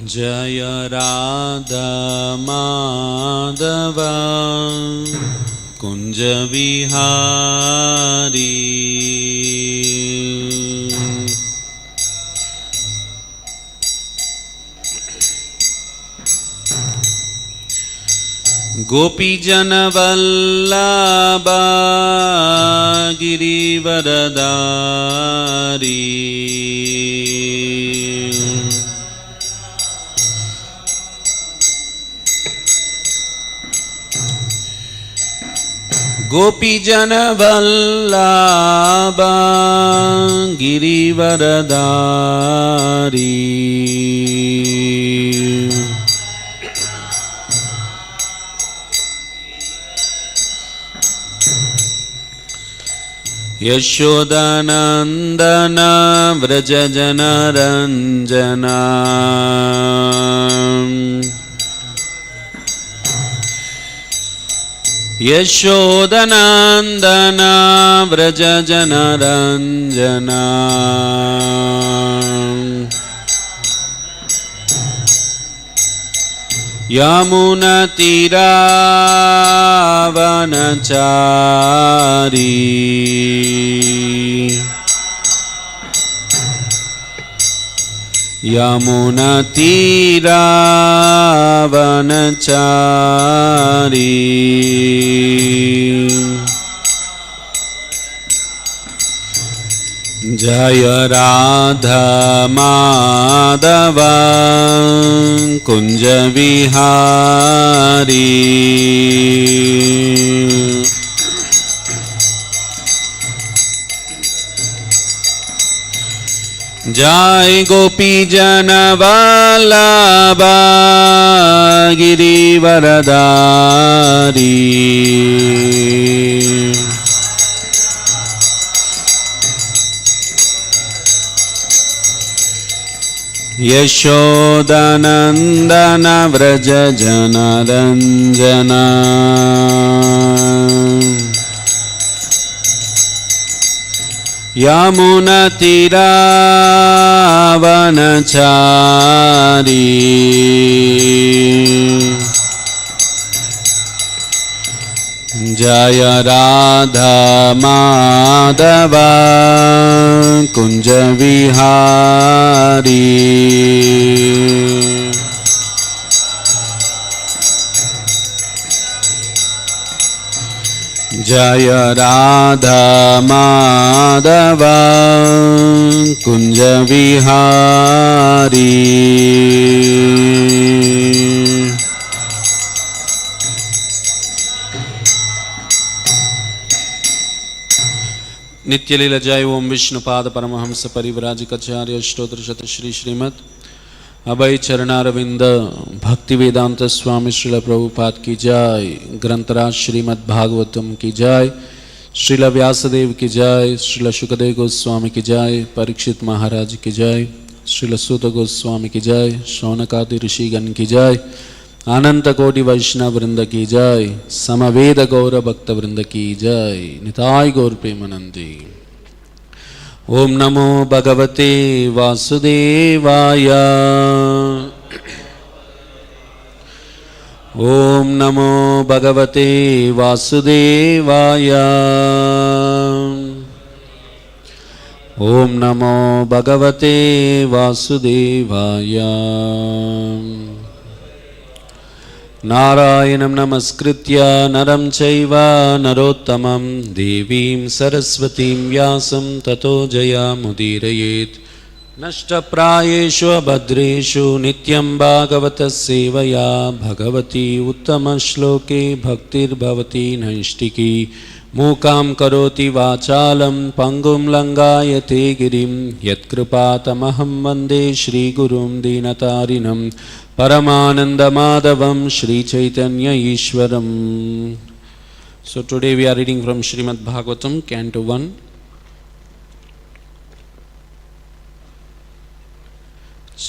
जय राधा माधव कुंज विहारी। गोपीजन वल्लभा गिरिवरधारी। गोपीजन वल्लभा गिरिवरधारी। यशोदानंदन व्रज जनरंजना। यशोदानंदन व्रज जनरंजना। यमुनतीरावनचारी। यमुनतीरावनचारी। जय राधा माधव कुंज विहारी। जय गोपी जन वल्लभा गिरिवरधारी। यशोदानंदन व्रज जनरंजना। यमुनतीरावनचारी। जय राधा माधव कुंज विहारी। जय राधा माधव कुंज विहारी। नित्यलीला जय ओम विष्णुपाद परमहंस परिव्राजकाचार्य अष्टोत्तर शत श्री श्रीमद् अभय चरणारविंद भक्ति वेदांत स्वामी श्रील प्रभुपाद की जय। ग्रंथराज श्रीमद्-भागवतम की जय। श्रील व्यासदेव की जय। श्रील सुखदेव गोस्वामी की जय। परीक्षित महाराज की जय। श्रील सूत गोस्वामी की जय। शौनकादि ऋषिगण की जय। अनंत कोटि वैष्णव वृंद की जय। समवेद गौर भक्त वृंद की जय। निताय गौर प्रेमानंदी। ओम नमो भगवते वासुदेवाय। ओम नमो भगवते वासुदेवाय। ओम नमो भगवते वासुदेवाय। नारायणं नमस्कृत्य नरं चैव नरोत्तमं देवीं सरस्वतीं व्यासं ततो जयामुदीरयेत्। नष्टप्रायेषु अभद्रेषु नित्यं भागवतस्य सेवया भगवती उत्तमश्लोके भक्तिर्भवति नैष्टिकी। मूकां करोति वाचालं पङ्गुं लङ्घयते गिरिं यत्कृपातमहं वन्दे श्रीगुरुं दीनतारिणं परमानन्दमाधवं Sri Chaitanya ईश्वरम्। So today we are reading from Śrīmad-Bhāgavatam, Canto 1,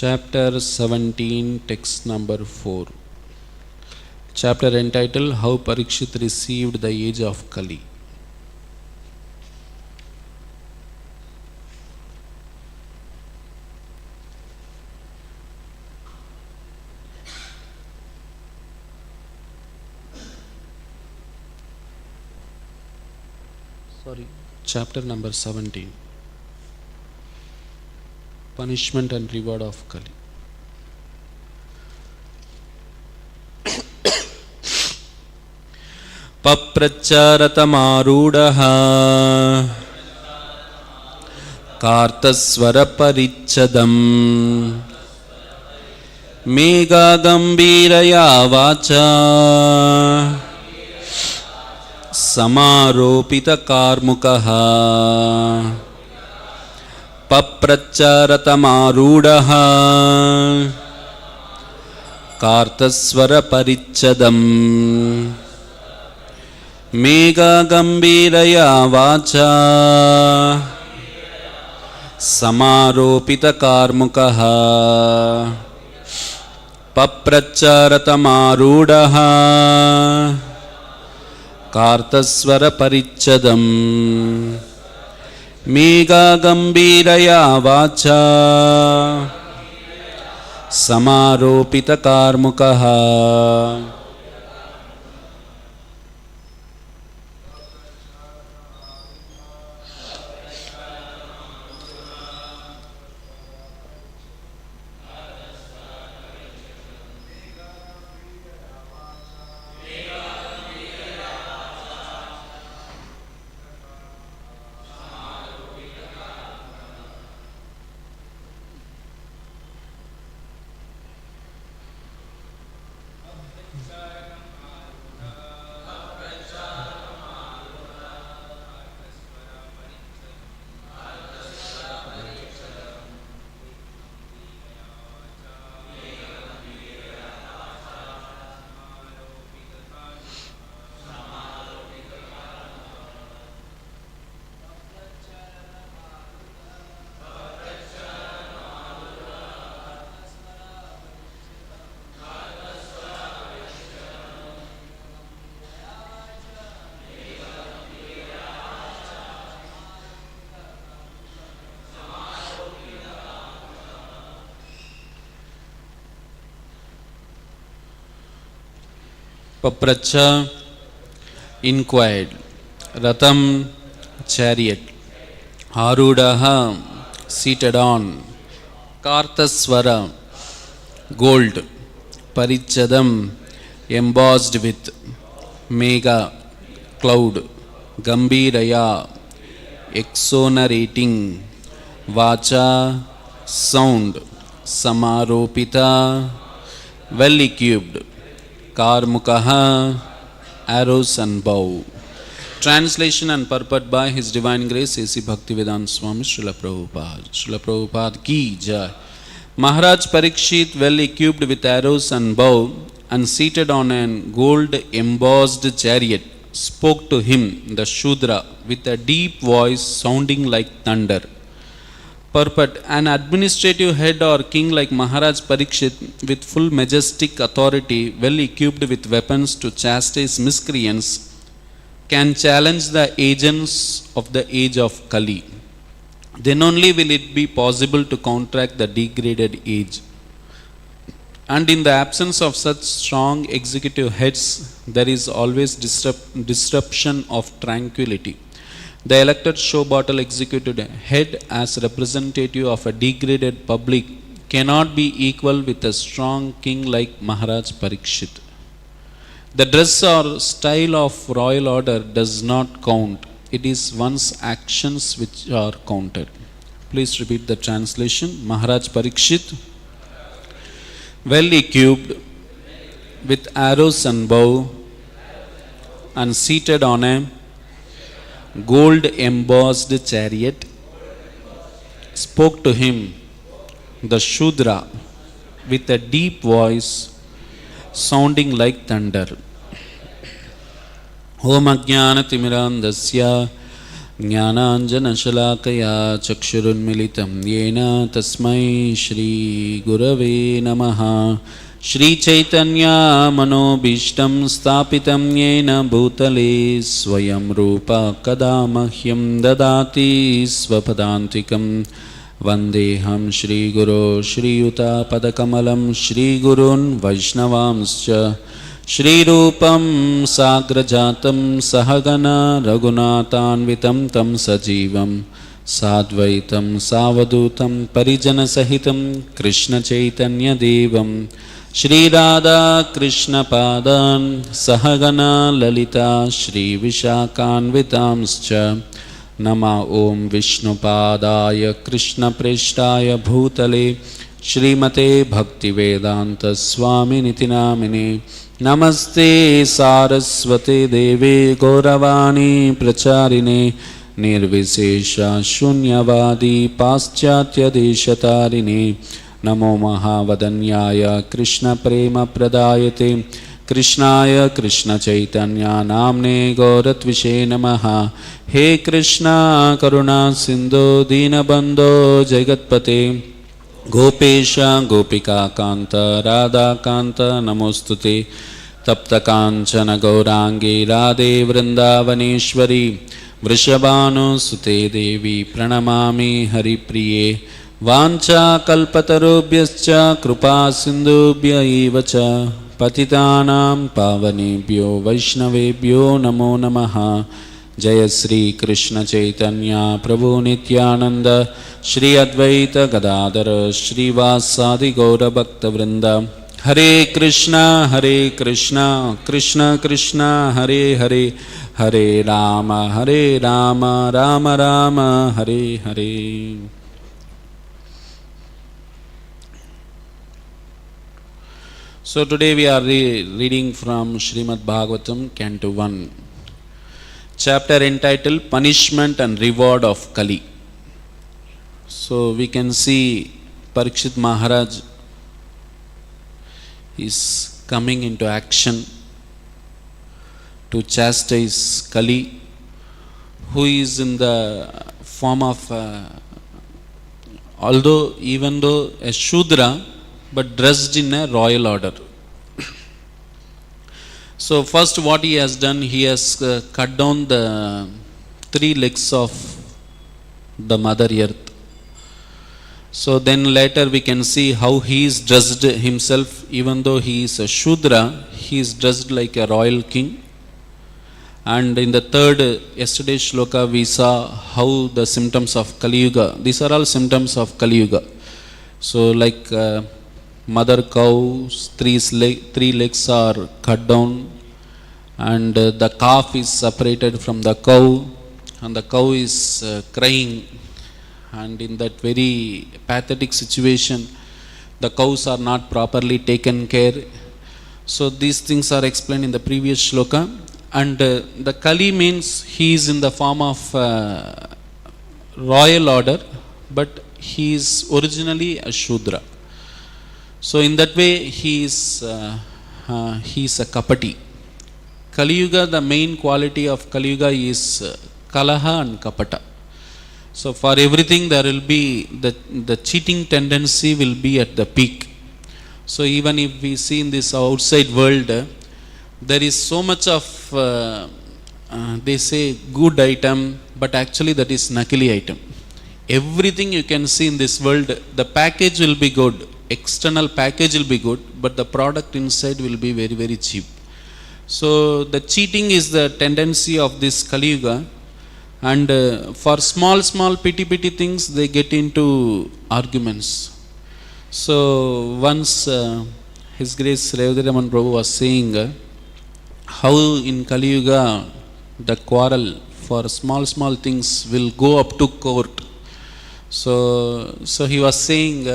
Chapter 17, Text number 4. Chapter entitled How Pariksit Received the Age of Kali. Sorry, chapter number 17. Punishment and reward of Kali. Papracharatamarūdaha Kartasvara parichadam Mega gambiraya vacha Samaropita karmukaha Papracharatamarūdaha Kartasvara parichadam Mega gambiraya vacha Samaropita karmukaha Papracharatamarūdaha Kartasvara parichadam Mega gambiraya vacha Samaropita karmukaha. Papracha inquired, Ratam chariot, Arūdaha seated on, Kartasvara gold, Parichadam embossed with, Mega cloud, Gambiraya exonerating, Vacha sound, Samaropita well equipped, Karmukaha arrows and bow. Translation and purport by His Divine Grace A.C. Bhaktivedanta Swami Srila Prabhupada. Srila Prabhupada ki jai. Maharaja Pariksit, well equipped with arrows and bow and seated on an gold embossed chariot, spoke to him, the Shudra, with a deep voice sounding like thunder. Purport: an administrative head or king like Maharaja Pariksit, with full majestic authority, well equipped with weapons to chastise miscreants, can challenge the agents of the age of Kali. Then only will it be possible to counteract the degraded age. And in the absence of such strong executive heads, there is always disruption of tranquility. The elected show bottle executive head as representative of a degraded public cannot be equal with a strong king like Maharaja Pariksit. The dress or style of royal order does not count. It is one's actions which are counted. Please repeat the translation. Maharaja Pariksit, well equipped with arrows and bow and seated on a gold embossed chariot, spoke to him, the Shudra, with a deep voice sounding like thunder. Om Ajnana Timirandasya Jnananjana Shalakaya Chakshurunmilitam Yena Tasmai Shri Gurave Namaha. Shri Chaitanya Manobishtam Stapitam Yena Bhutale Swayam Rupa Kadamahyam Dadati Svapadantikam Vandeham Shri Guru Shri Yuta Padakamalam Shri Gurun Vaishnavamscha श्रीरूपं साग्रजातं सहगना रघुनाथान्वितं तं सजीवं साद्वैतं सावधूतं परिजनसहितं कृष्णचैतन्यदेवं श्रीराधा कृष्णपादान् सहगना ललिता श्रीविशाखान्वितांश्च नमः ॐ विष्णुपादाय कृष्णप्रेष्ठाय भूतले श्रीमते भक्तिवेदान्तस्वामिनिति नामिने नमस्ते सारस्वते देवे गौरवाणी प्रचारिणे निर्विशेष शून्यवादी पाश्चात्यदेशतारिणे नमो महावदन्याय कृष्णप्रेमप्रदायते कृष्णाय कृष्णचैतन्य नाम्ने गौरत्विषे नमः। हे कृष्णा करुणा सिन्धो दीनबन्धो जगत्पते गोपेश गोपिकान्त राधाकान्त नमोस्तुते तप्तकाञ्चन गौराङ्गी राधे वृन्दावनेश्वरी वृषभानुसुते देवी प्रणमामि हरिप्रिये वाञ्छाकल्पतरुभ्यश्च कृपा सिन्धुभ्य एव च पतितानां पावनेभ्यो वैष्णवेभ्यो नमो नमः। जय श्री कृष्ण चैतन्य प्रभु नित्यानंद श्री अद्वैत गदाधर श्रीवासादि गौरभक्तवृंद हरे Krishna Krishna Krishna Hare Hare Hare Ram Ram Ram Hare Hare. So today we are reading from Śrīmad-Bhāgavatam, Canto 1, chapter entitled Punishment and Reward of Kali. So we can see Pariksit Maharaj is coming into action to chastise Kali, who is in the form of, even though a Shudra, but dressed in a royal order. So first what he has done, he has cut down the 3 legs of the mother earth. So then later we can see how he is dressed himself. Even though he is a Shudra, he is dressed like a royal king. And in the third, yesterday's shloka, we saw how the symptoms of Kali Yuga, these are all symptoms of Kali Yuga. So like mother cow's 3 legs are cut down, and the calf is separated from the cow, and the cow is crying, and in that very pathetic situation the cows are not properly taken care. So these things are explained in the previous shloka. And the Kali means he is in the form of royal order, but he is originally a Shudra. So in that way he is a Kapati. Kali Yuga, the main quality of Kali Yuga is Kalaha and Kapata. So for everything there will be the cheating tendency will be at the peak. So even if we see in this outside world, there is so much of they say good item, but actually that is nakali item. Everything you can see in this world, the package will be good, external package will be good, but the product inside will be very, very cheap. So the cheating is the tendency of this Kali Yuga, and for small petty things they get into arguments. So once His Grace Revadiraman Prabhu was saying how in Kali Yuga the quarrel for small things will go up to court. So he was saying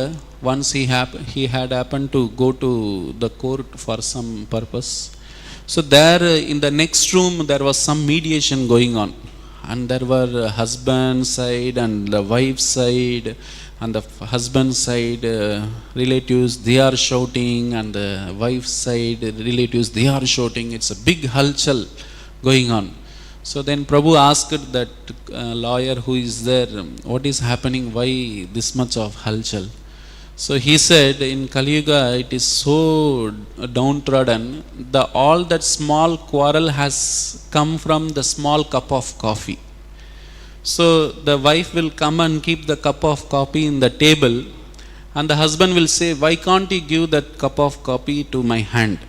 once he had happened to go to the court for some purpose. So there in the next room there was some mediation going on, and there were husband side and the wife side, and the husband side relatives, they are shouting, and the wife side relatives, they are shouting. It's a big halchal going on. So then Prabhu asked that lawyer who is there, what is happening, why this much of halchal? So he said in Kali Yuga it is so downtrodden, all that small quarrel has come from the small cup of coffee. So the wife will come and keep the cup of coffee in the table, and the husband will say, why can't you give that cup of coffee to my hand?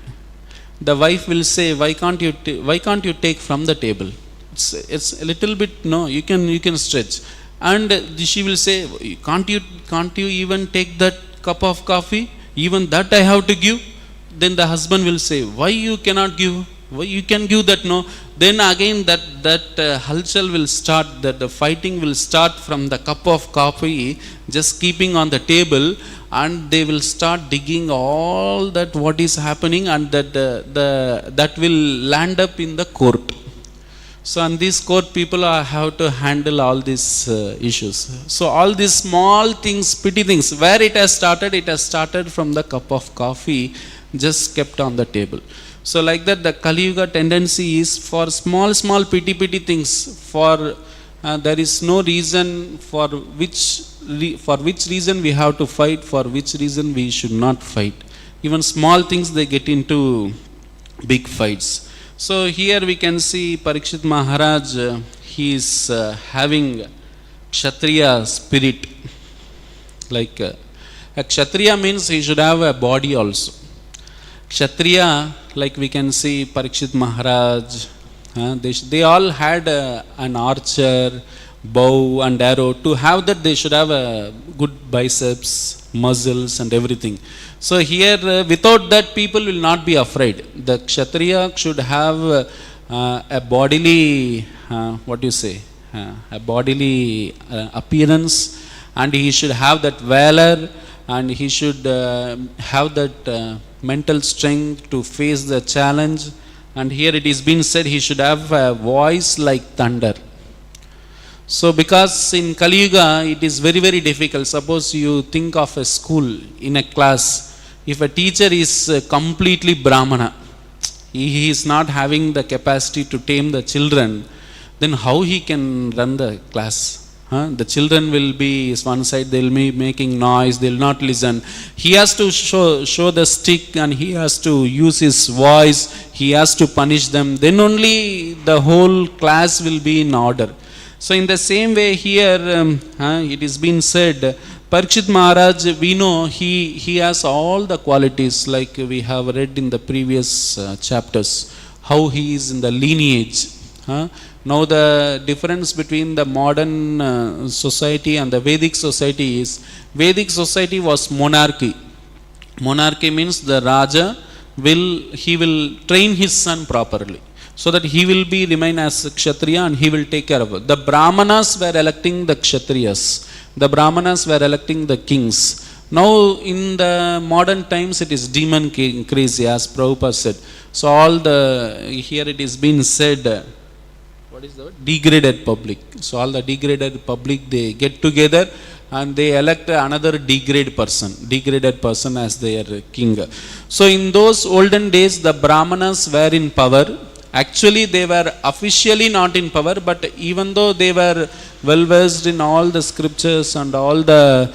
the wife will say, why can't you take from the table? It's a little bit, no, you can stretch. And she will say, can't you even take that cup of coffee? Even that I have to give. Then the husband will say, why you cannot give? Why you can give that? No. Then again that halchal will start, that the fighting will start from the cup of coffee just keeping on the table, and they will start digging all that what is happening, and that will land up in the court. So on this court, people have to handle all these issues. So all these small things, petty things, where it has started from the cup of coffee just kept on the table. So like that, the Kali Yuga tendency is for small petty things. For there is no reason for which reason we have to fight, for which reason we should not fight. Even small things, they get into big fights. So here we can see Pariksit Maharaj, he is having Kshatriya spirit. Like a Kshatriya means he should have a body also. Kshatriya, like we can see Pariksit Maharaj, they all had an archer, bow and arrow. To have that, they should have a good biceps, muscles and everything. So here, without that, people will not be afraid. The Kshatriya should have a bodily, a bodily appearance, and he should have that valor, and he should have that mental strength to face the challenge. And here it is been said, he should have a voice like thunder. So because in Kali Yuga, it is very difficult. Suppose you think of a school, in a class, if a teacher is completely Brahmana, he is not having the capacity to tame the children, then how he can run the class? The children will be one side, they will be making noise, they will not listen. He has to show the stick, and he has to use his voice, he has to punish them. Then only the whole class will be in order. So in the same way here, it is been said, Pariksit Maharaj, we know he has all the qualities, like we have read in the previous chapters, how he is in the lineage. Now the difference between the modern society and the Vedic society is, Vedic society was monarchy. Monarchy means the Raja will train his son properly, so that he will remain as Kshatriya, and he will take care of it. The Brahmanas were electing the Kshatriyas. The Brahmanas were electing the kings. Now in the modern times, it is demon crazy, as Prabhupada said. So all here it is being said, what is the word? Degraded public. So all the degraded public, they get together and they elect another degraded person as their king. So in those olden days, the Brahmanas were in power. Actually, they were officially not in power, but even though they were well versed in all the scriptures and all the,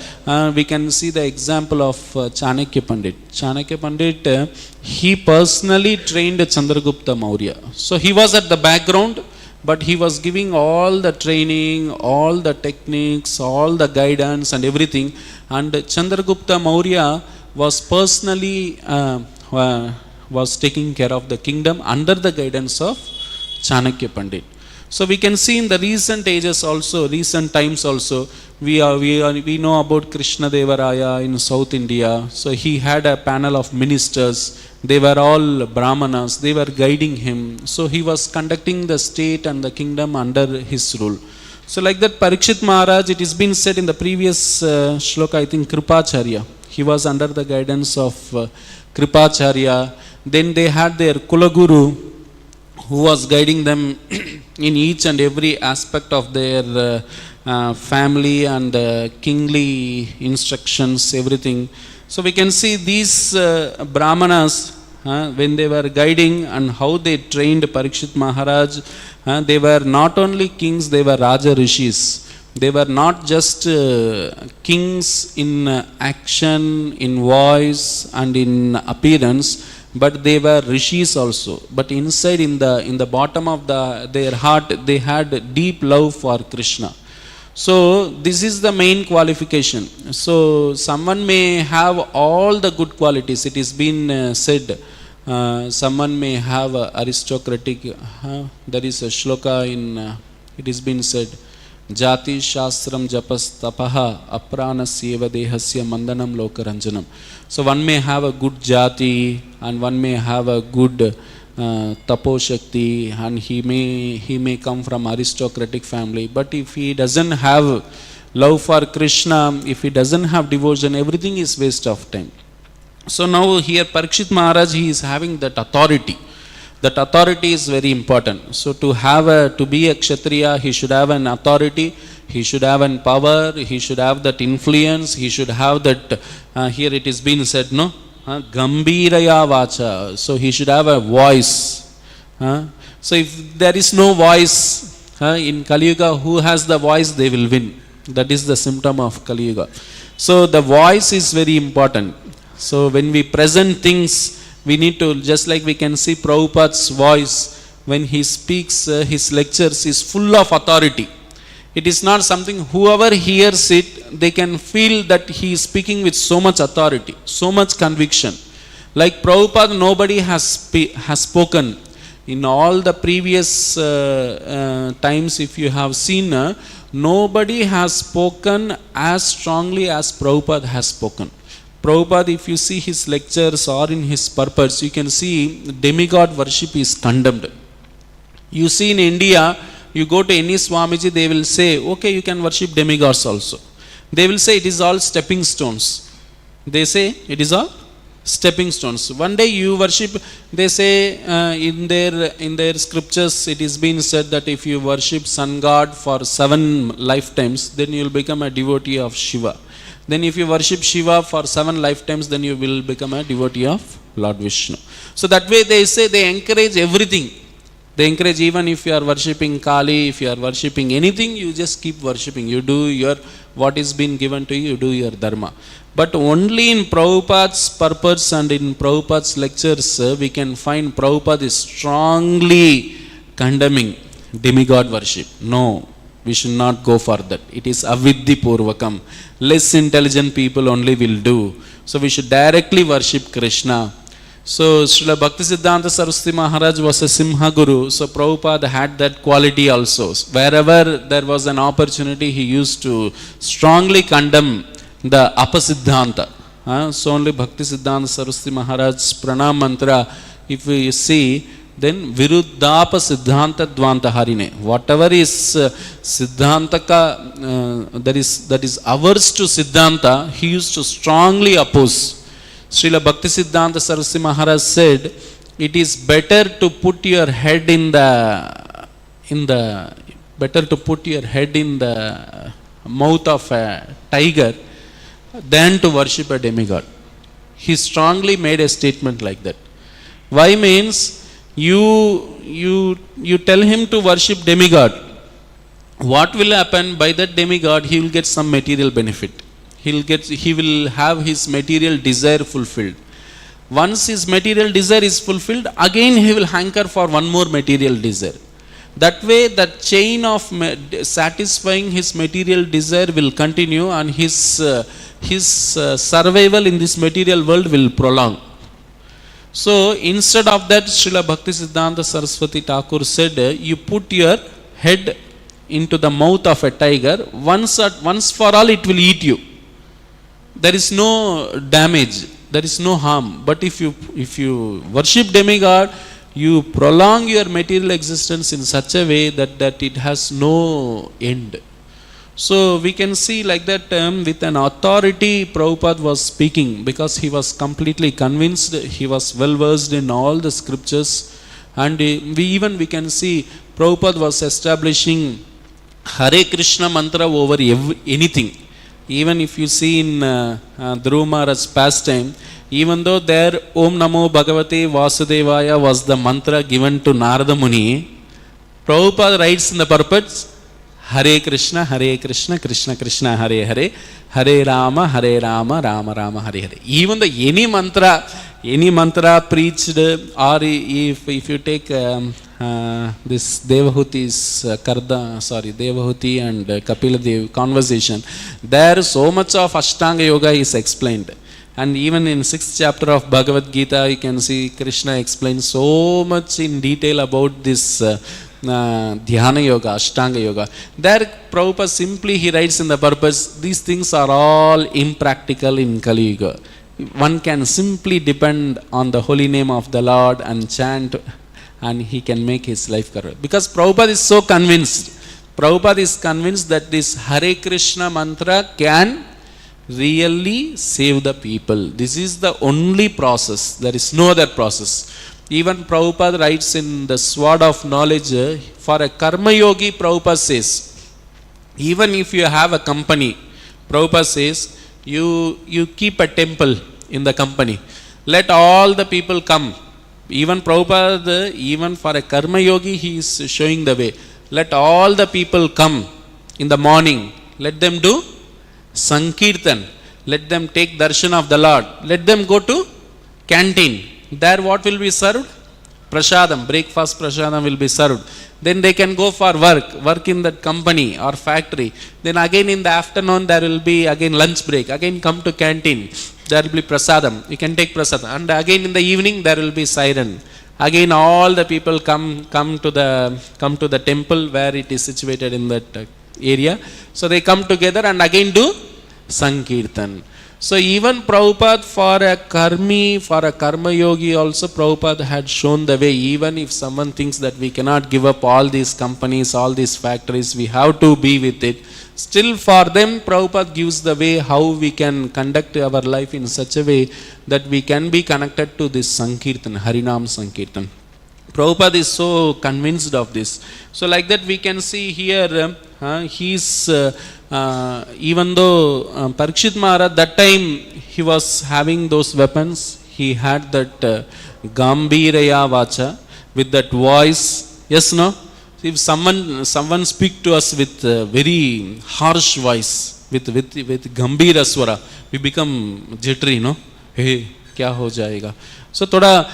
we can see the example of Chanakya Pandit. Chanakya Pandit, he personally trained Chandragupta Maurya. So he was at the background, but he was giving all the training, all the techniques, all the guidance and everything. And Chandragupta Maurya was personally was taking care of the kingdom under the guidance of Chanakya Pandit. So we can see in the recent times also, we know about Krishnadeva Raya in South India. So he had a panel of ministers. They were all Brahmanas. They were guiding him. So he was conducting the state and the kingdom under his rule. So like that, Pariksit Maharaj, it has been said in the previous shloka, I think Kripacharya. He was under the guidance of Kripacharya. Then they had their Kulaguru, who was guiding them in each and every aspect of their family and kingly instructions, everything. So we can see these Brahmanas, when they were guiding and how they trained Pariksit Maharaj, they were not only kings, they were rajarsis. They were not just kings in action, in voice and in appearance, but they were rishis also. But inside, in the bottom of their heart, they had deep love for Krishna. So this is the main qualification. So someone may have all the good qualities. It is been said, someone may have a aristocratic, there is a shloka in, it has been said, Jati Shastram Japas Tapaha Apranasya Dehasya Mandanam Lokaranjanam. So one may have a good jati and one may have a good tapo shakti, and he may come from aristocratic family, but if he doesn't have love for Krishna, if he doesn't have devotion, everything is waste of time. So now here Pariksit Maharaj, he is having that authority. That authority is very important. So to be a Kshatriya, he should have an authority, he should have an power, he should have that influence, he should have that, here it is being said, no? Gambiraya Vacha. So he should have a voice. So if there is no voice, in Kali Yuga, who has the voice, they will win. That is the symptom of Kali Yuga. So the voice is very important. So when we present things, we need to, just like we can see Prabhupada's voice, when he speaks, his lectures is full of authority. It is not something, whoever hears it, they can feel that he is speaking with so much authority, so much conviction. Like Prabhupada, nobody has spoken. In all the previous times, if you have seen, nobody has spoken as strongly as Prabhupada has spoken. Prabhupada, if you see his lectures or in his purpose, you can see demigod worship is condemned. You see in India, you go to any Swamiji, they will say, okay, you can worship demigods also. They will say it is all stepping stones. They say it is all stepping stones. One day you worship, they say in their scriptures, it is being said that if you worship sun god for 7 lifetimes, then you will become a devotee of Shiva. Then if you worship Shiva for 7 lifetimes, then you will become a devotee of Lord Vishnu. So that way they say, they encourage everything. They encourage, even if you are worshipping Kali, if you are worshipping anything, you just keep worshipping. You do your, what is been given to you, you do your dharma. But only in Prabhupada's purpose and in Prabhupada's lectures, we can find Prabhupada is strongly condemning demigod worship. No. We should not go for that. It is avidhi purvakam. Less intelligent people only will do. So we should directly worship Krishna. So Srila Bhaktisiddhanta Saraswati Maharaj was a Simha Guru. So Prabhupada had that quality also. Wherever there was an opportunity, he used to strongly condemn the Apasiddhanta. So only Bhaktisiddhanta Saraswati Maharaj's pranam mantra, if we see, then Viruddhapa Siddhanta Dvanta Harine. Whatever is Siddhantaka, that is averse to Siddhanta, he used to strongly oppose. Srila Bhaktisiddhanta Saraswati Maharaj said, it is better to put your head in the mouth of a tiger than to worship a demigod. He strongly made a statement like that. Why means, you tell him to worship demigod. What will happen? By that demigod, he will get some material benefit. He will have his material desire fulfilled. Once his material desire is fulfilled, again he will hanker for one more material desire. That way, the chain of satisfying his material desire will continue, and his survival in this material world will prolong. So instead of that, Srila Bhaktisiddhanta Saraswati Thakur said, you put your head into the mouth of a tiger, once for all it will eat you. There is no damage, there is no harm. But if you worship demigod, you prolong your material existence in such a way that it has no end. So we can see like that with an authority Prabhupada was speaking, because he was completely convinced, he was well versed in all the scriptures, and we can see Prabhupada was establishing Hare Krishna mantra over anything. Even if you see in Dhruva Maharaj's pastime, even though there Om Namo Bhagavate Vyasadevaya was the mantra given to Narada Muni, Prabhupada writes in the purport, Hare Krishna, Krishna Krishna, Hare Hare, Hare Rama, Rama Rama, Hare Hare. Even the any mantra preached, or if you take this Devahuti's Devahuti and Kapila Dev conversation, there so much of Ashtanga Yoga is explained. And even in 6th chapter of Bhagavad Gita, you can see Krishna explains so much in detail about this Dhyana Yoga, Ashtanga Yoga. There Prabhupada simply he writes in the purpose, these things are all impractical in Kali Yuga. One can simply depend on the holy name of the Lord and chant, and he can make his life correct. Because Prabhupada is so convinced. Prabhupada is convinced that this Hare Krishna mantra can really save the people. This is the only process. There is no other process. Even Prabhupada writes in the Sword of Knowledge, for a Karma Yogi, Prabhupada says, even if you have a company, Prabhupada says, you keep a temple in the company. Let all the people come. Even Prabhupada, even for a Karma Yogi, he is showing the way. Let all the people come in the morning. Let them do Sankirtan. Let them take darshan of the Lord. Let them go to canteen. There what will be served? Prasadam, breakfast prasadam will be served. Then they can go for work in that company or factory. Then again in the afternoon there will be again lunch break. Again come to canteen. There will be prasadam. You can take prasadam. And again in the evening there will be siren. Again all the people come to the temple where it is situated in that area. So they come together and again do Sankirtan. So even Prabhupada for a karma yogi also Prabhupada had shown the way. Even if someone thinks that we cannot give up all these companies, all these factories, we have to be with it. Still for them Prabhupada gives the way how we can conduct our life in such a way that we can be connected to this Sankirtan, Harinam Sankirtan. Prabhupada is so convinced of this. So like that we can see here, even though Pariksit Maharaj that time he was having those weapons, he had that Gambhiraya Vacha with that voice. Yes, no? If someone speak to us with very harsh voice, with Gambhira Swara, we become jittery, no? Hey, kya ho jayega? So thoda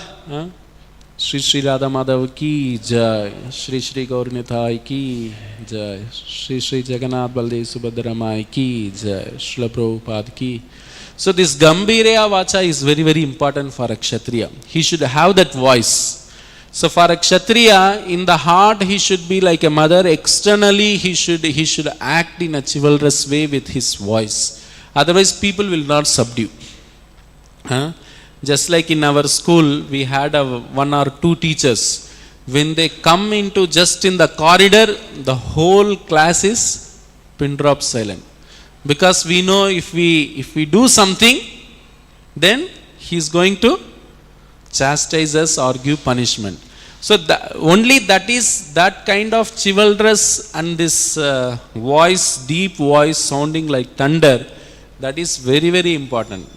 Shri Shri Radha Madhav ki jai, Shri Shri Gaur Nithai ki jai, Shri Shri Jagannath Baldev Subhadra Mai ki jai, Srila Prabhupada ki. So this Gambhiraya Vacha is very very important for a Kshatriya. He should have that voice. So for a Kshatriya, in the heart he should be like a mother. Externally he should act in a chivalrous way with his voice. Otherwise people will not subdue. Just like in our school, we had one or two teachers. When they come into just in the corridor, the whole class is pin drop silent. Because we know if we do something, then he is going to chastise us or give punishment. So only that is that kind of chivalrous and this voice, deep voice sounding like thunder, that is very very important.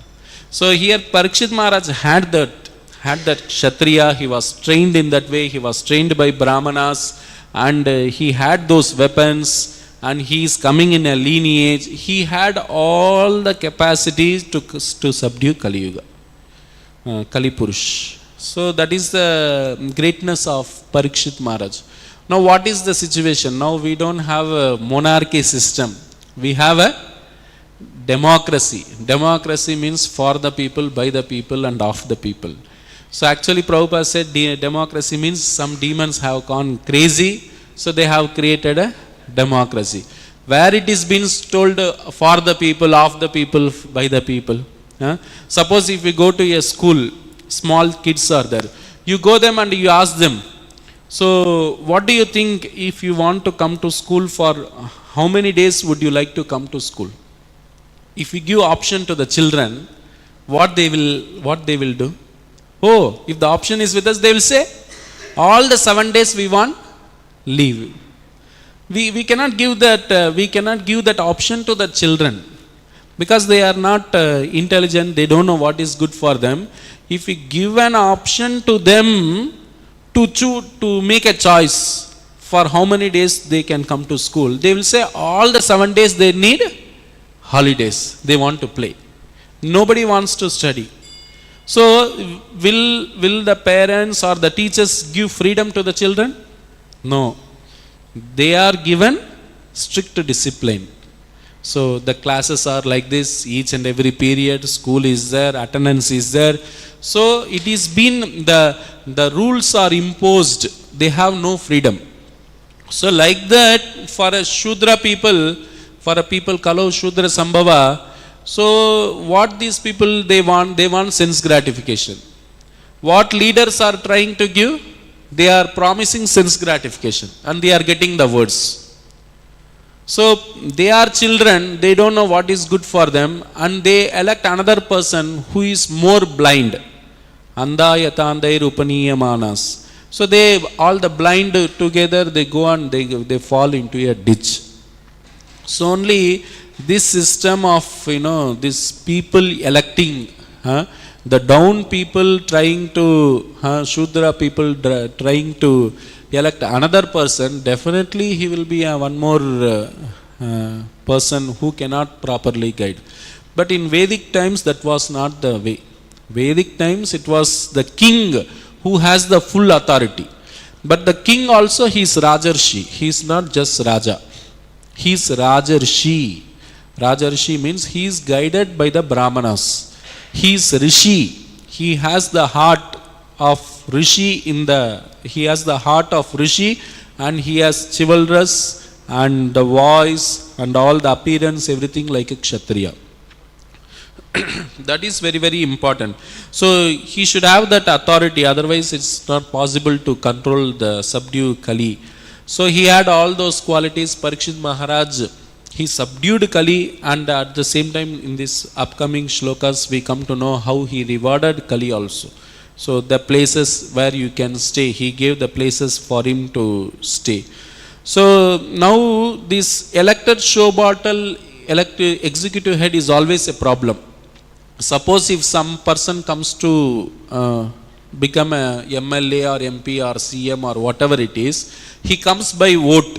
So here Pariksit Maharaj had that Kshatriya, he was trained in that way, he was trained by Brahmanas, and he had those weapons, and he is coming in a lineage. He had all the capacities to subdue Kali Yuga, Kali Purush. So that is the greatness of Pariksit Maharaj. Now what is the situation? Now we don't have a monarchy system. We have a democracy. Democracy means for the people, by the people and of the people. So actually Prabhupada said democracy means some demons have gone crazy, so they have created a democracy. Where it is been told for the people, of the people, by the people. Suppose if we go to a school, small kids are there. You go them and you ask them, so what do you think if you want to come to school, for how many days would you like to come to school? If we give option to the children, what they will do? Oh, if the option is with us, they will say, all the 7 days we want leave. We cannot give that option to the children, because they are not intelligent, they don't know what is good for them. If we give an option to them to make a choice for how many days they can come to school, they will say all the 7 days they need holidays, they want to play. Nobody wants to study. So will the parents or the teachers give freedom to the children? No. They are given strict discipline. So the classes are like this, each and every period, school is there, attendance is there. So it is been, the rules are imposed, they have no freedom. So like that, for a Shudra people, for a people Kalau Shudra Sambhava, so what these people they want sense gratification. What leaders are trying to give? They are promising sense gratification and they are getting the words. So they are children, they don't know what is good for them, and they elect another person who is more blind. Andayatandai rupaniyamanas. So they, all the blind together, they go and they fall into a ditch. So only this system of, these people electing, the down people trying to, Shudra people trying to elect another person, definitely he will be one more person who cannot properly guide. But in Vedic times, that was not the way. Vedic times, it was the king who has the full authority. But the king also, he is rajarsi. He is not just Raja. He is rajarsi. Rajarsi means he is guided by the Brahmanas. He is rishi. He has the heart of rishi he has the heart of rishi, and he has chivalrous and the voice and all the appearance, everything like a kshatriya. That is very, very important. So he should have that authority, otherwise it's not possible to control the subdue Kali. So he had all those qualities. Pariksit Maharaj, he subdued Kali, and at the same time in this upcoming shlokas we come to know how he rewarded Kali also. So the places where you can stay, he gave the places for him to stay. So now this elected show bottle, elected executive head is always a problem. Suppose if some person comes to become a MLA or MP or CM or whatever it is, he comes by vote.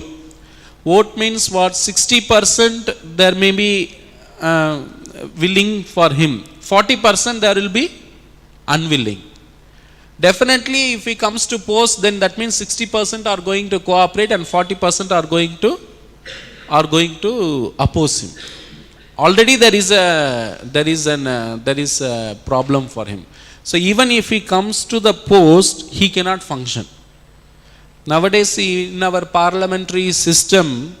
Vote means what? 60% there may be willing for him. 40% there will be unwilling. Definitely if he comes to post, then that means 60% are going to cooperate and 40% are going to oppose him. Already there is a problem for him. So even if he comes to the post, he cannot function. Nowadays in our parliamentary system,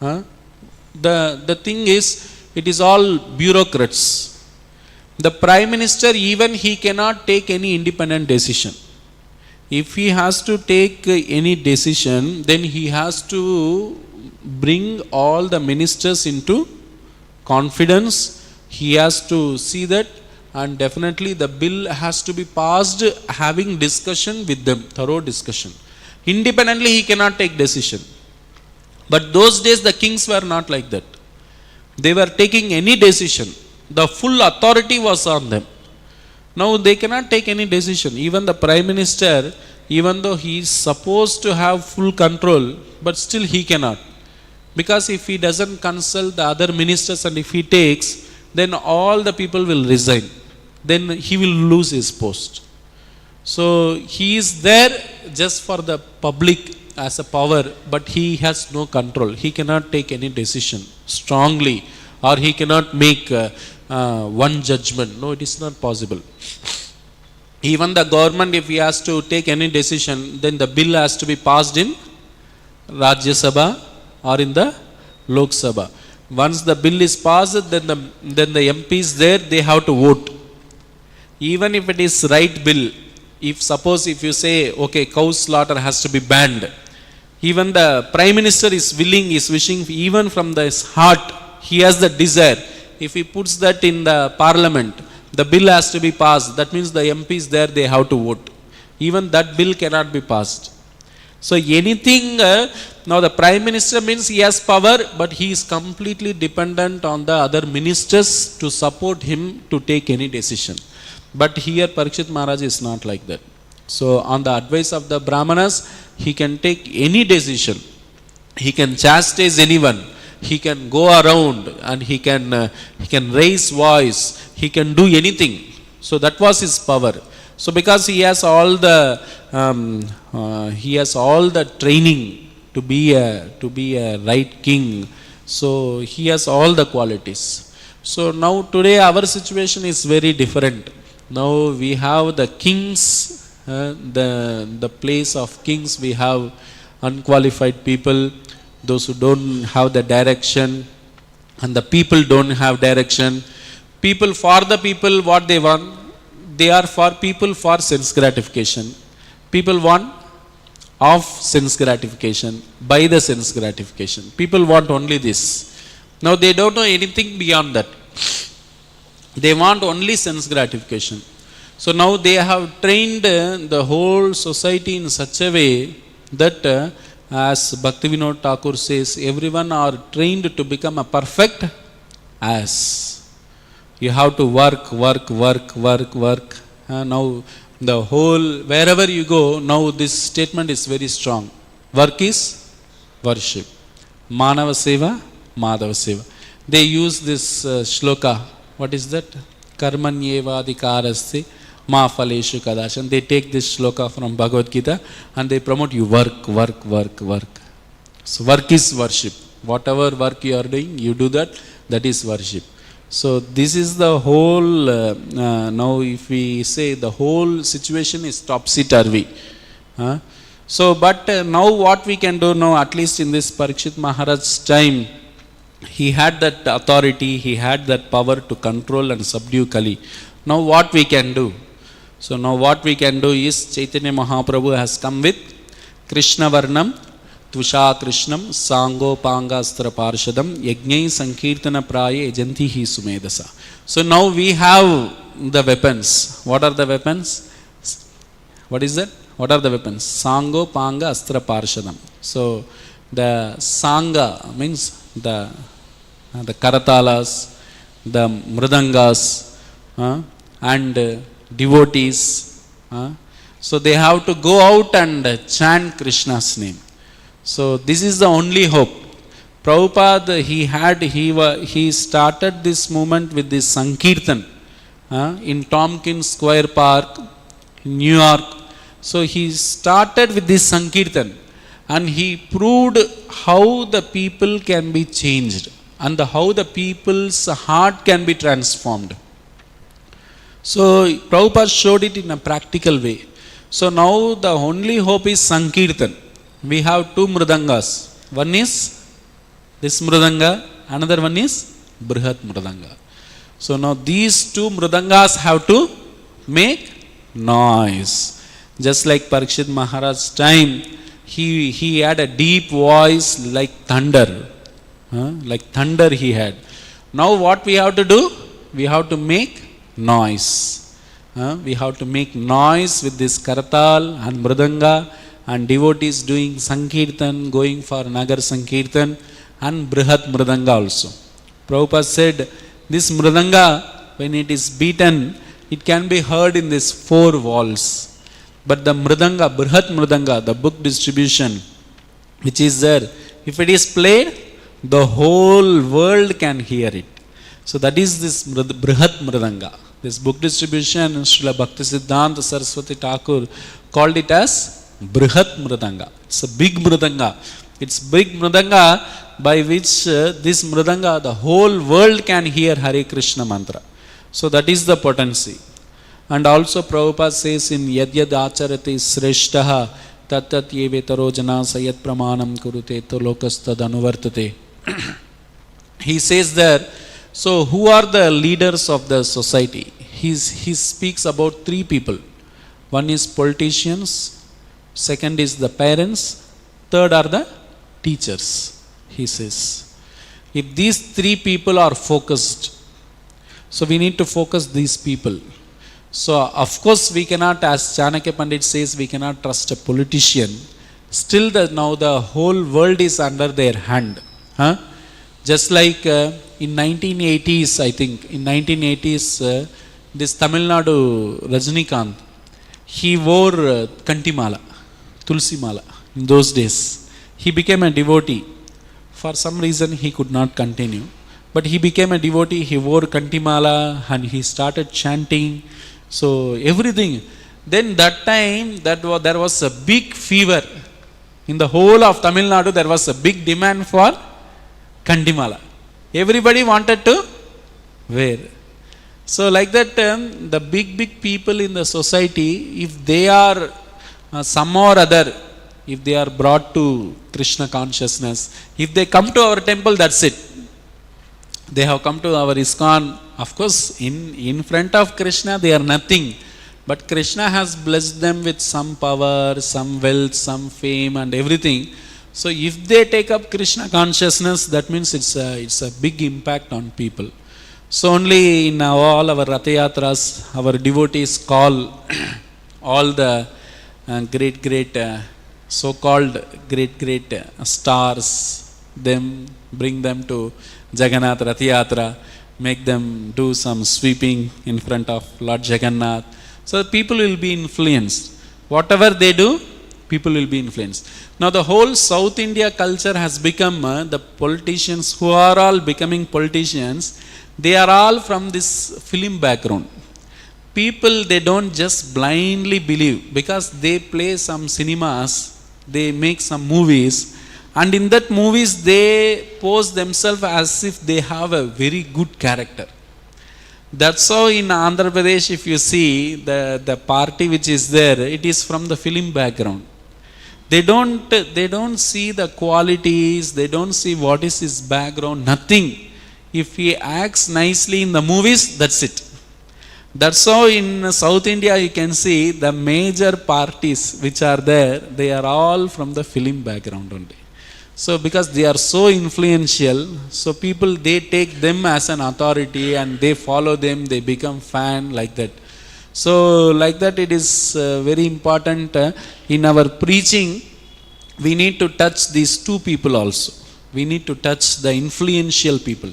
the thing is, it is all bureaucrats. The Prime Minister, even he cannot take any independent decision. If he has to take any decision, then he has to bring all the ministers into confidence. He has to see that, and definitely the bill has to be passed having discussion with them, thorough discussion. Independently he cannot take decision. But those days the kings were not like that. They were taking any decision. The full authority was on them. Now they cannot take any decision. Even the Prime Minister, even though he is supposed to have full control, but still he cannot. Because if he doesn't consult the other ministers and if he takes, then all the people will resign. Then he will lose his post. So he is there just for the public as a power, but he has no control. He cannot take any decision strongly, or he cannot make one judgment. No, it is not possible. Even the government, if he has to take any decision, then the bill has to be passed in Rajya Sabha or in the Lok Sabha. Once the bill is passed, then the MPs there, they have to vote. Even if it is right bill, if you say, okay, cow slaughter has to be banned, even the Prime Minister is wishing, even from his heart, he has the desire. If he puts that in the parliament, the bill has to be passed. That means the MPs there, they have to vote. Even that bill cannot be passed. So anything, now the Prime Minister means he has power, but he is completely dependent on the other ministers to support him to take any decision. But here Pariksit Maharaj is not like that. So on the advice of the Brahmanas, he can take any decision. He can chastise anyone. He can go around and he can raise voice. He can do anything. So that was his power. So because he has all the training to be a right king, So he has all the qualities. So now today our situation is very different. Now we have the kings, the place of kings. We have unqualified people, those who don't have the direction, and the people don't have direction. People for the people, what they want, they are for people for sense gratification. People want of sense gratification, by the sense gratification. People want only this. Now they don't know anything beyond that. They want only sense gratification. So now they have trained the whole society in such a way that as Bhaktivinoda Thakur says, everyone are trained to become a perfect ass. You have to work. Now the whole, wherever you go, now this statement is very strong. Work is worship. Manava Seva, Madhava Seva. They use this shloka. What is that? Karmanyeva adhikarasthi ma phaleshu kadashan. They take this shloka from Bhagavad Gita and they promote you work. So work is worship. Whatever work you are doing, you do that. That is worship. So this is the whole, now if we say the whole situation is topsy-turvy. So but now what we can do now, at least in this Pariksit Maharaj's time, he had that authority, he had that power to control and subdue Kali. Now what we can do? So now what we can do is Chaitanya Mahaprabhu has come with Krishna Varnam, Tvusha Krishnam, Sango Pangastra Parshadam, Yajnai Sankirtana Praya Ejantihi Sumedasa. So now we have the weapons. What are the weapons? What is that? What are the weapons? Sango Panga Astra Parshadam. So the Sangha means the Karatalas, the Mridangas, and devotees. So they have to go out and chant Krishna's name. So this is the only hope. Prabhupada, he started this movement with this Sankirtan in Tompkins Square Park, New York. So he started with this Sankirtan and he proved how the people can be changed and how the people's heart can be transformed. So Prabhupada showed it in a practical way. So now the only hope is Sankirtan. We have two mridangas. One is this mridanga, another one is Brihat mridanga. So now these two mridangas have to make noise. Just like Pariksit Maharaj's time, he had a deep voice like thunder. Like thunder he had. Now what we have to do? We have to make noise. We have to make noise with this karatal and mridanga, and devotees doing Sankirtan, going for Nagar Sankirtan, and Brihat Mridanga also. Prabhupada said, this Mridanga, when it is beaten, it can be heard in these four walls. But the Mridanga, Brihat Mridanga, the book distribution, which is there, if it is played, the whole world can hear it. So that is this Brihat Mridanga. This book distribution, Srila Bhaktisiddhanta Saraswati Thakur called it as Brihat Mridanga. It's a big Mridanga. It's big Mridanga by which this Mridanga, the whole world can hear Hare Krishna mantra. So that is the potency. And also Prabhupada says in Yad Yad Acharati Sreshtaha Tat Tat Yevetaro Jana Sayat Pramanam Kurute To Lokastad Anuvartate. He says there, so who are the leaders of the society? He speaks about three people. One is politicians, second is the parents, third are the teachers, he says. If these three people are focused, so we need to focus these people. So of course we cannot, as Chanakya Pandit says, we cannot trust a politician. Still now the whole world is under their hand. Just like in 1980s, I think, in 1980s, this Tamil Nadu Rajnikant, he wore Kantimala, Tulsi Mala in those days. He became a devotee. For some reason he could not continue. But he became a devotee, he wore Kantimala and he started chanting. So everything. Then that time there was a big fever. In the whole of Tamil Nadu there was a big demand for Kandimala. Everybody wanted to wear. So like that, the big people in the society, if they are some or other, if they are brought to Krishna consciousness, if they come to our temple, that's it. They have come to our ISKCON. Of course, in front of Krishna, they are nothing. But Krishna has blessed them with some power, some wealth, some fame and everything. So if they take up Krishna consciousness, that means it's a big impact on people. So only in all our Rathayatras, our devotees call all the great so-called great stars, them, bring them to Jagannath Rathayatra, make them do some sweeping in front of Lord Jagannath. So people will be influenced. Whatever they do, people will be influenced. Now the whole South India culture has become the politicians who are all becoming politicians, they are all from this film background. People, they don't just blindly believe because they play some cinemas, they make some movies, and in that movies they pose themselves as if they have a very good character. That's how in Andhra Pradesh, if you see the party which is there, it is from the film background. They don't see the qualities, they don't see what is his background, nothing. If he acts nicely in the movies, that's it. That's how in South India you can see the major parties which are there, they are all from the film background only. So because they are so influential, so people, they take them as an authority and they follow them, they become fan like that. So like that, it is very important in our preaching, we need to touch these two people also. We need to touch the influential people.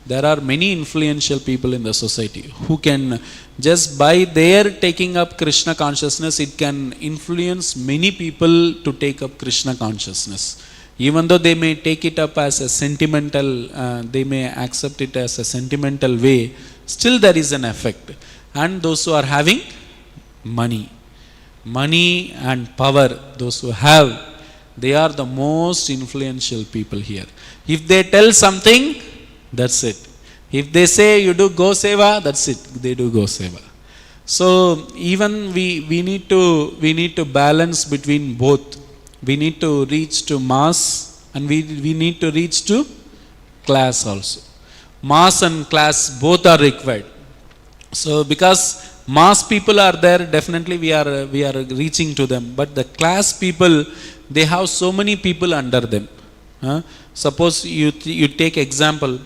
There are many influential people in the society who can, just by their taking up Krishna consciousness, it can influence many people to take up Krishna consciousness. Even though they may take it up as a sentimental, they may accept it as a sentimental way, still there is an effect. And those who are having money and power, those who have, they are the most influential people here. If they tell something, that's it. If they say you do Go Seva, that's it. They do Go Seva. So even we need to balance between both. We need to reach to mass and we need to reach to class also. Mass and class both are required. So because mass people are there, definitely we are reaching to them. But the class people, they have so many people under them. Suppose you take example,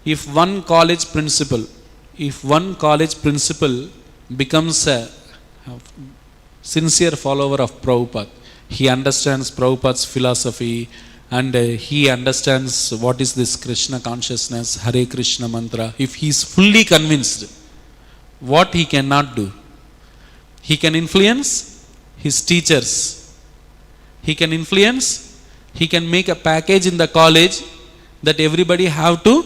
if one college principal becomes a sincere follower of Prabhupada, he understands Prabhupada's philosophy and he understands what is this Krishna consciousness, Hare Krishna mantra. If he is fully convinced, what he cannot do? He can influence his teachers. He can influence, he can make a package in the college that everybody have to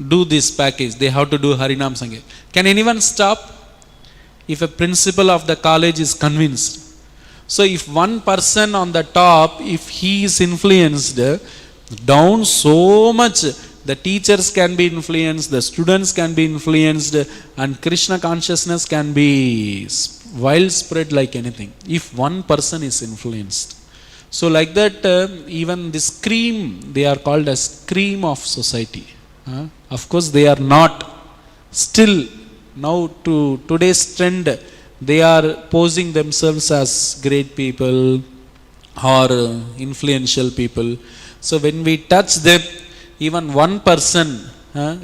do this package. They have to do Harinam Sangeet. Can anyone stop? If a principal of the college is convinced. So if one person on the top, if he is influenced, down so much, the teachers can be influenced, the students can be influenced, and Krishna consciousness can be widespread like anything, if one person is influenced. So like that, even this cream, they are called as cream of society. Of course they are not. Still, now to today's trend, they are posing themselves as great people or influential people. So when we touch them, even one person,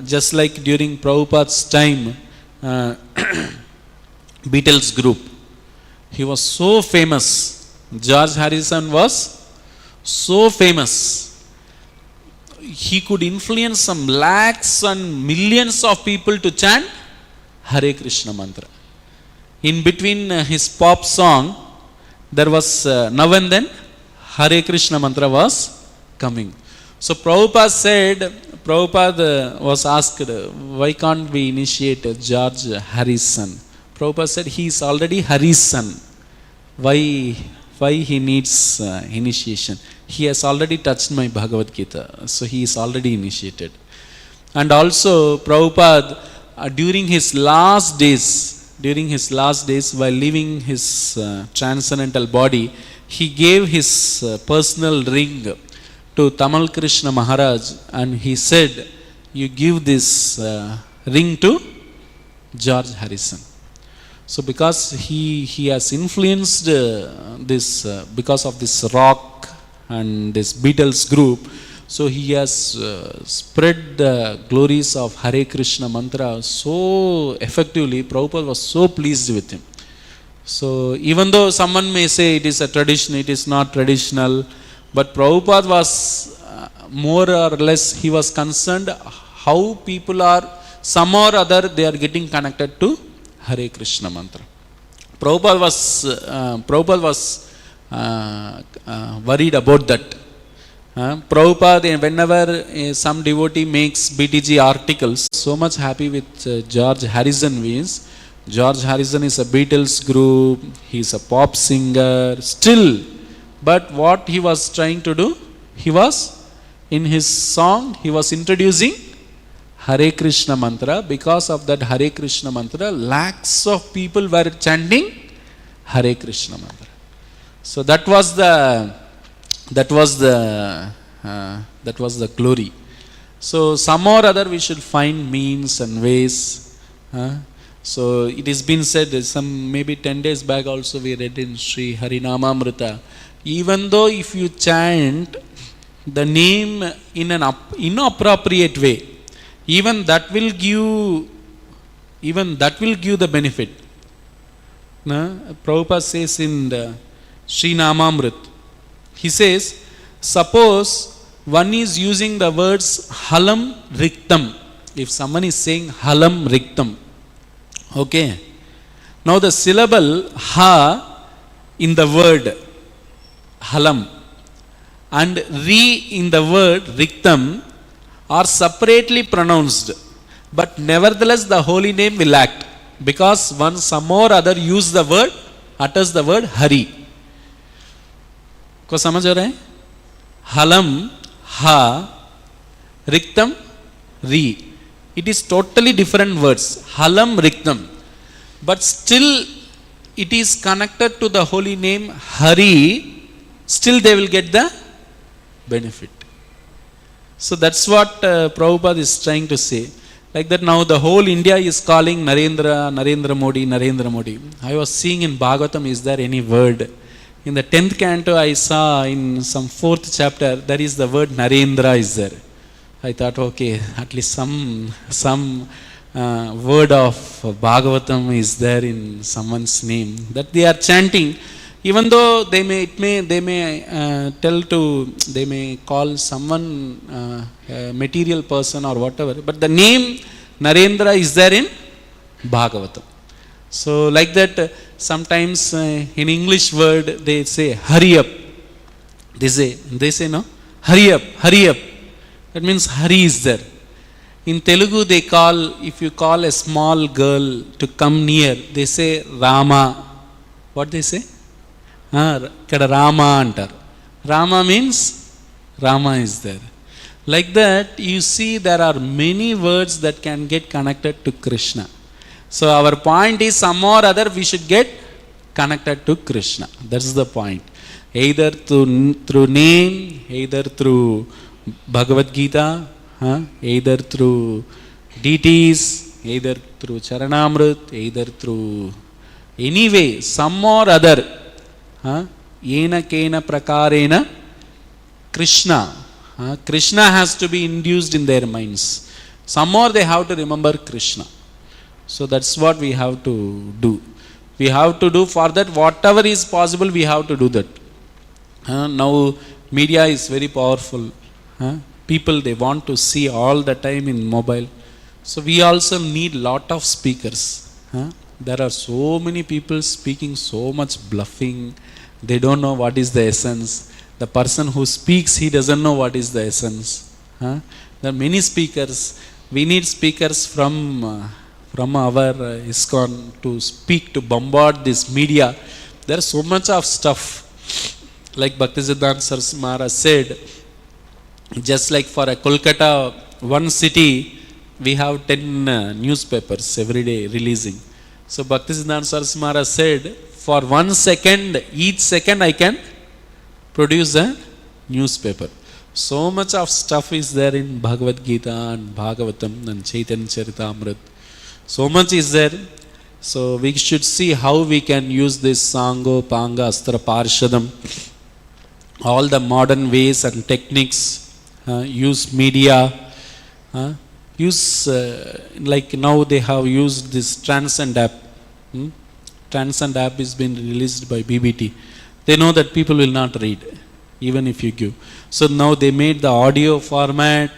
just like during Prabhupada's time, Beatles group, he was so famous. George Harrison was so famous. He could influence some lakhs and millions of people to chant Hare Krishna mantra. In between his pop song, there was now and then Hare Krishna mantra was coming. So Prabhupada was asked, why can't we initiate George Harrison? Prabhupada said, he is already Hari's son. Why why he needs initiation. He has already touched my Bhagavad Gita, so he is already initiated. And also Prabhupada, during his last days, while leaving his transcendental body, he gave his personal ring to Tamal Krishna Maharaj, and he said, you give this ring to George Harrison. So because he has influenced this, because of this rock and this Beatles group, so he has spread the glories of Hare Krishna mantra so effectively. Prabhupada was so pleased with him. So even though someone may say it is a tradition, it is not traditional, but Prabhupada was more or less, he was concerned how people are, some or other, they are getting connected to Hare Krishna mantra. Prabhupada was worried about that. Prabhupada, whenever some devotee makes BTG articles, so much happy with George Harrison means. George Harrison is a Beatles group, he is a pop singer, still. But what he was trying to do, he was, in his song, he was introducing Hare Krishna mantra. Because of that Hare Krishna mantra, lakhs of people were chanting Hare Krishna mantra. So that was the glory. So some or other we should find means and ways. So it has been said, some maybe 10 days back also we read in Sri Harinamamrita, even though if you chant the name in an inappropriate way, even that will give the benefit. Prabhupada says in the Sri Namamrit, he says, suppose one is using the words halam riktam. If someone is saying halam riktam, okay. Now the syllable ha in the word halam and re in the word riktam are separately pronounced, but nevertheless the holy name will act, because one some or other utters the word Hari. को समझ आ रहा है? Halam ha, riktam ri. It is totally different words. Halam riktam, but still it is connected to the holy name Hari. Still they will get the benefit. So that's what Prabhupada is trying to say. Like that now the whole India is calling Narendra Modi. I was seeing in Bhagavatam, is there any word? In the 10th canto I saw in some 4th chapter, there is the word Narendra is there. I thought, okay, at least some word of Bhagavatam is there in someone's name that they are chanting. Even though they may call someone a material person or whatever, but the name Narendra is there in Bhagavatam. So like that, sometimes in English word they say hurry up. They say no, hurry up. That means Hari is there. In Telugu they call, if you call a small girl to come near, they say Rama. What they say? Kada Rama antar. Rama means Rama is there. Like that, you see there are many words that can get connected to Krishna. So our point is, some or other we should get connected to Krishna. That's the point. Either through name, either through Bhagavad Gita, either through deities, either through Charanamrit, either through any way, some or other. Yena kena prakarena Krishna. Krishna has to be induced in their minds. Some more they have to remember Krishna. So that's what we have to do. We have to do for that whatever is possible, we have to do that. Now media is very powerful. People, they want to see all the time in mobile. So we also need lot of speakers. There are so many people speaking so much bluffing. They don't know what is the essence. The person who speaks, he doesn't know what is the essence. There are many speakers. We need speakers from our ISKCON to speak, to bombard this media. There is so much of stuff. Like Bhaktisiddhanta Saraswati Maharaj said, just like for a Kolkata, one city, we have 10 newspapers every day releasing. So Bhaktisiddhanta Saraswati Maharaj said, for 1 second, each second I can produce a newspaper. So much of stuff is there in Bhagavad Gita and Bhagavatam and Chaitanya Charitamrita. So much is there. So we should see how we can use this Sango, Panga, Astra, Parshadam, all the modern ways and techniques, use media, like now they have used this Transcend app. Transcend app is been released by BBT. They know that people will not read, even if you give. So now they made the audio format,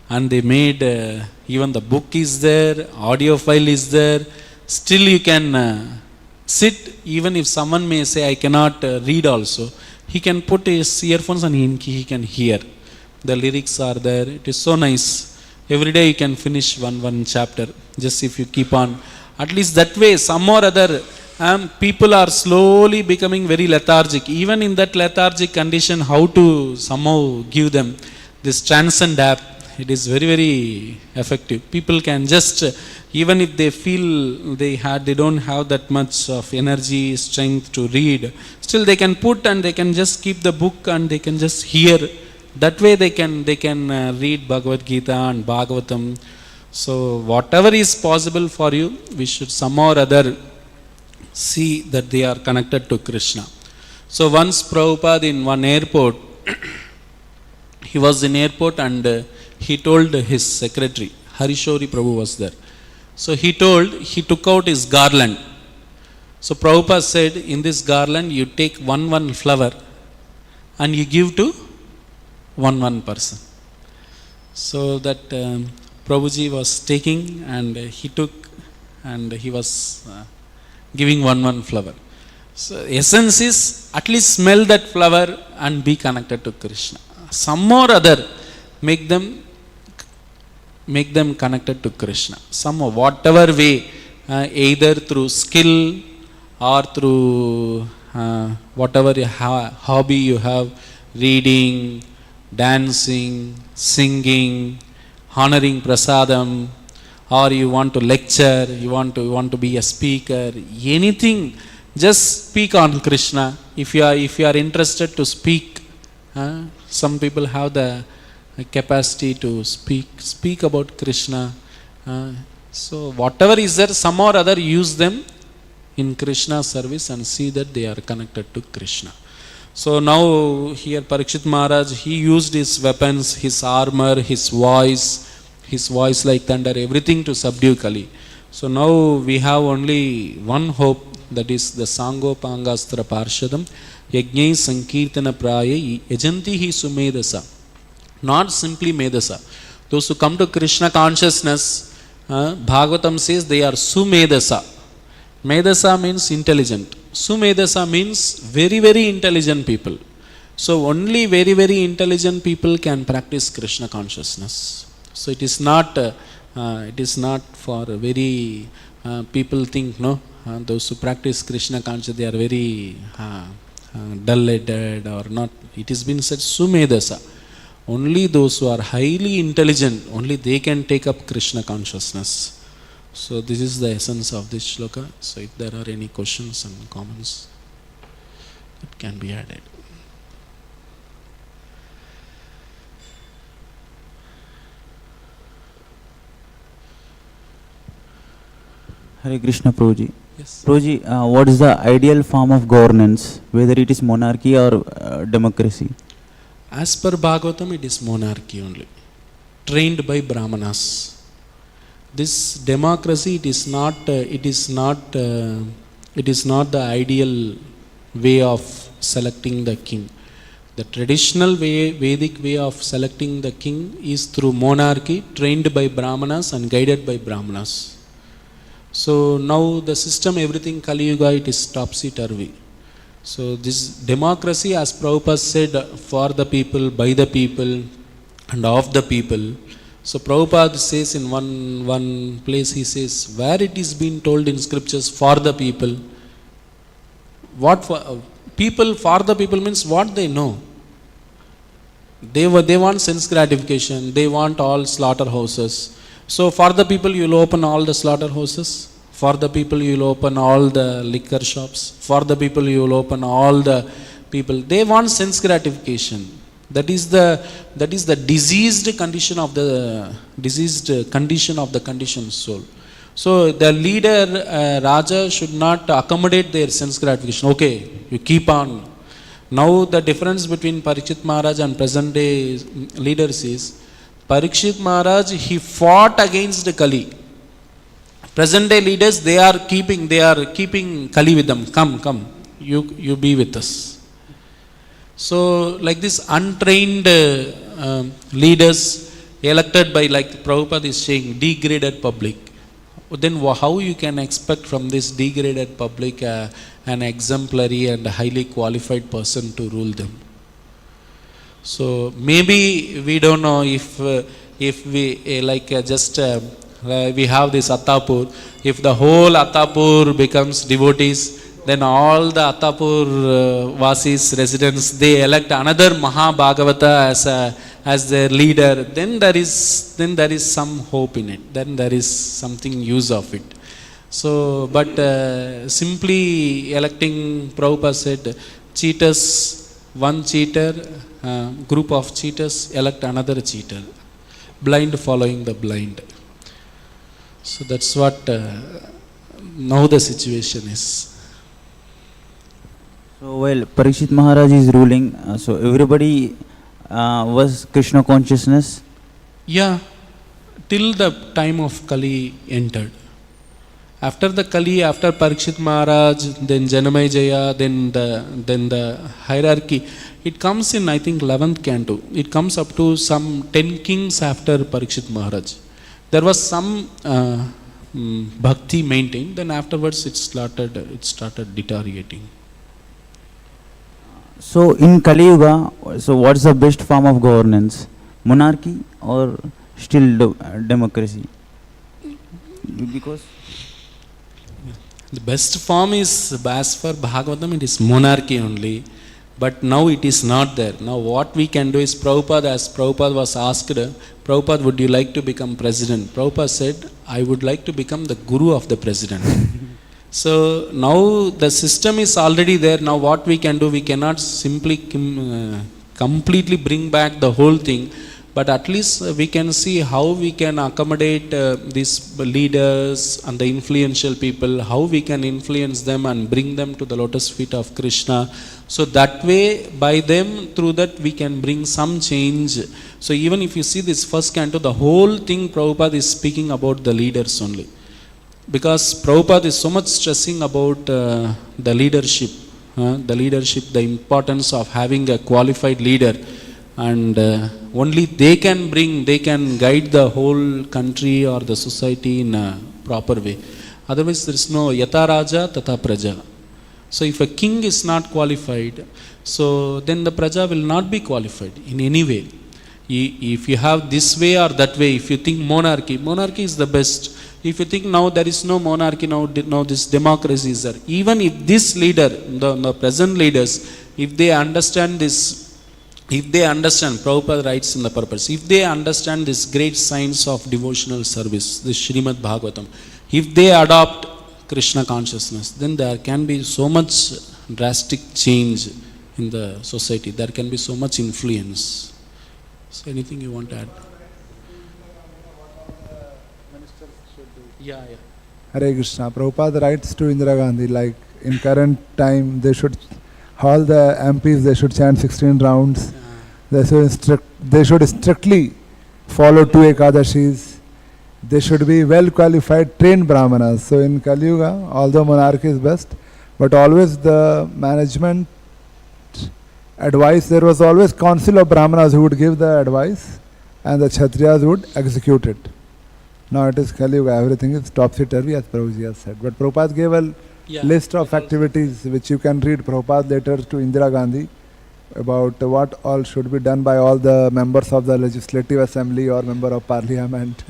and they made even the book is there, audio file is there. Still you can sit, even if someone may say I cannot read also, he can put his earphones and he can hear. The lyrics are there. It is so nice. Every day you can finish one chapter, just if you keep on. At least that way, some or other, people are slowly becoming very lethargic. Even in that lethargic condition, how to somehow give them this Transcend app, it is very, very effective. People can just, even if they feel they don't have that much of energy, strength to read, still they can put and they can just keep the book and they can just hear. That way they can read Bhagavad Gita and Bhagavatam. So whatever is possible for you, we should somehow or other see that they are connected to Krishna. So once Prabhupada in one airport, he was in airport and he told his secretary, Harishori Prabhu was there. So he took out his garland. So Prabhupada said, in this garland you take one flower and you give to one person. So that Prabhuji was taking and he took and he was giving one flower. So essence is at least smell that flower and be connected to Krishna. Some or other make them connected to Krishna. Some whatever way, either through skill or through whatever hobby you have, reading, dancing, singing, honoring prasadam, or you want to lecture, you want to be a speaker, anything, just speak on Krishna. If you are interested to speak, some people have the capacity to speak about Krishna. So whatever is there, some or other use them in Krishna service and see that they are connected to Krishna. So now here Pariksit Maharaj, he used his weapons, his armor, his voice like thunder, everything to subdue Kali. So now we have only one hope, that is the Sango Pangastra Parshadam Yajnai Sankirtana Praya Yajanti Hi Sumedasa. Not simply Medasa. Those who come to Krishna consciousness, Bhagavatam says they are Sumedasa. Medasa means intelligent. Sumedasa means very, very intelligent people. So only very, very intelligent people can practice Krishna consciousness. So it is not for very people think those who practice Krishna consciousness, they are very dull-headed or not. It has been said Sumedasa. Only those who are highly intelligent, only they can take up Krishna consciousness. So this is the essence of this shloka. So if there are any questions and comments, it can be added. Hare Krishna Prabhuji. Yes. Prabhuji, what is the ideal form of governance, whether it is monarchy or democracy? As per Bhagavatam, it is monarchy only, trained by Brahmanas. This democracy, it is not the ideal way of selecting the king. The traditional way, Vedic way of selecting the king is through monarchy, trained by Brahmanas and guided by Brahmanas. So now the system, everything Kali Yuga, it is topsy-turvy. So this democracy, as Prabhupada said, for the people, by the people, and of the people. So Prabhupada says in one place, he says, where it is being told in scriptures for the people, what for, people, for the people means what they know. They want sense gratification. They want all slaughterhouses. So for the people, you will open all the slaughterhouses. For the people, you will open all the liquor shops. For the people, you will open all the people. They want sense gratification. That is the diseased condition of the conditioned soul. So the leader, Raja, should not accommodate their sense gratification. Okay, you keep on. Now the difference between Pariksit Maharaj and present day leaders is, Pariksit Maharaj, he fought against Kali. Present day leaders, they are keeping Kali with them. Come, you be with us. So like this untrained leaders elected by, like Prabhupada is saying, degraded public. Then how you can expect from this degraded public an exemplary and highly qualified person to rule them? So maybe we don't know if we we have this Attapur. If the whole Attapur becomes devotees, then all the Attapur Vasis, residents, they elect another Maha-Bhagavata as their leader. Then there is some hope in it. Then there is something use of it. So, but simply electing, Prabhupada said, cheaters, one cheater, group of cheaters elect another cheater. Blind following the blind. So that's what now the situation is. So while Pariksit Maharaj is ruling, so everybody was Krishna consciousness? Yeah, till the time of Kali entered. After the Kali, after Pariksit Maharaj, then Janamejaya, then the hierarchy, it comes in, I think, 11th canto. It comes up to some 10 kings after Pariksit Maharaj. There was some bhakti maintained, then afterwards it started deteriorating. So in Kali Yuga, so what's the best form of governance? Monarchy or still democracy? Because the best form is, as for Bhagavatam, it is monarchy only. But now it is not there. Now what we can do is, Prabhupada, as Prabhupada was asked, Prabhupada, would you like to become president? Prabhupada said, I would like to become the guru of the president. So now the system is already there. Now what we can do, we cannot simply completely bring back the whole thing. But at least we can see how we can accommodate these leaders and the influential people, how we can influence them and bring them to the lotus feet of Krishna. So that way, by them, through that, we can bring some change. So even if you see this first canto, the whole thing Prabhupada is speaking about the leaders only. Because Prabhupada is so much stressing about the leadership, the importance of having a qualified leader. And only they can guide the whole country or the society in a proper way. Otherwise, there is no yata raja tata praja. So if a king is not qualified, so then the praja will not be qualified in any way. If you have this way or that way, if you think monarchy is the best. If you think now there is no monarchy, now this democracy is there. Even if this leader, the present leaders, if they understand this, Prabhupada writes in the purpose, if they understand this great science of devotional service, this Śrīmad-Bhāgavatam, if they adopt Krishna consciousness, then there can be so much drastic change in the society. There can be so much influence. So anything you want to add? Yeah. Hare Krishna. Prabhupada writes to Indira Gandhi, like in current time, all the MPs, they should chant 16 rounds. They should strictly follow 2 Ekadashis. They should be well qualified, trained Brahmanas. So in Kali Yuga, although monarchy is best, but always the management advice, there was always council of Brahmanas who would give the advice and the Kshatriyas would execute it. Now it is Kali Yuga, everything is topsy-turvy, as Prabhuji has said. But Prabhupada gave a list of activities which you can read Prabhupada letters to Indira Gandhi about what all should be done by all the members of the Legislative Assembly or member of Parliament.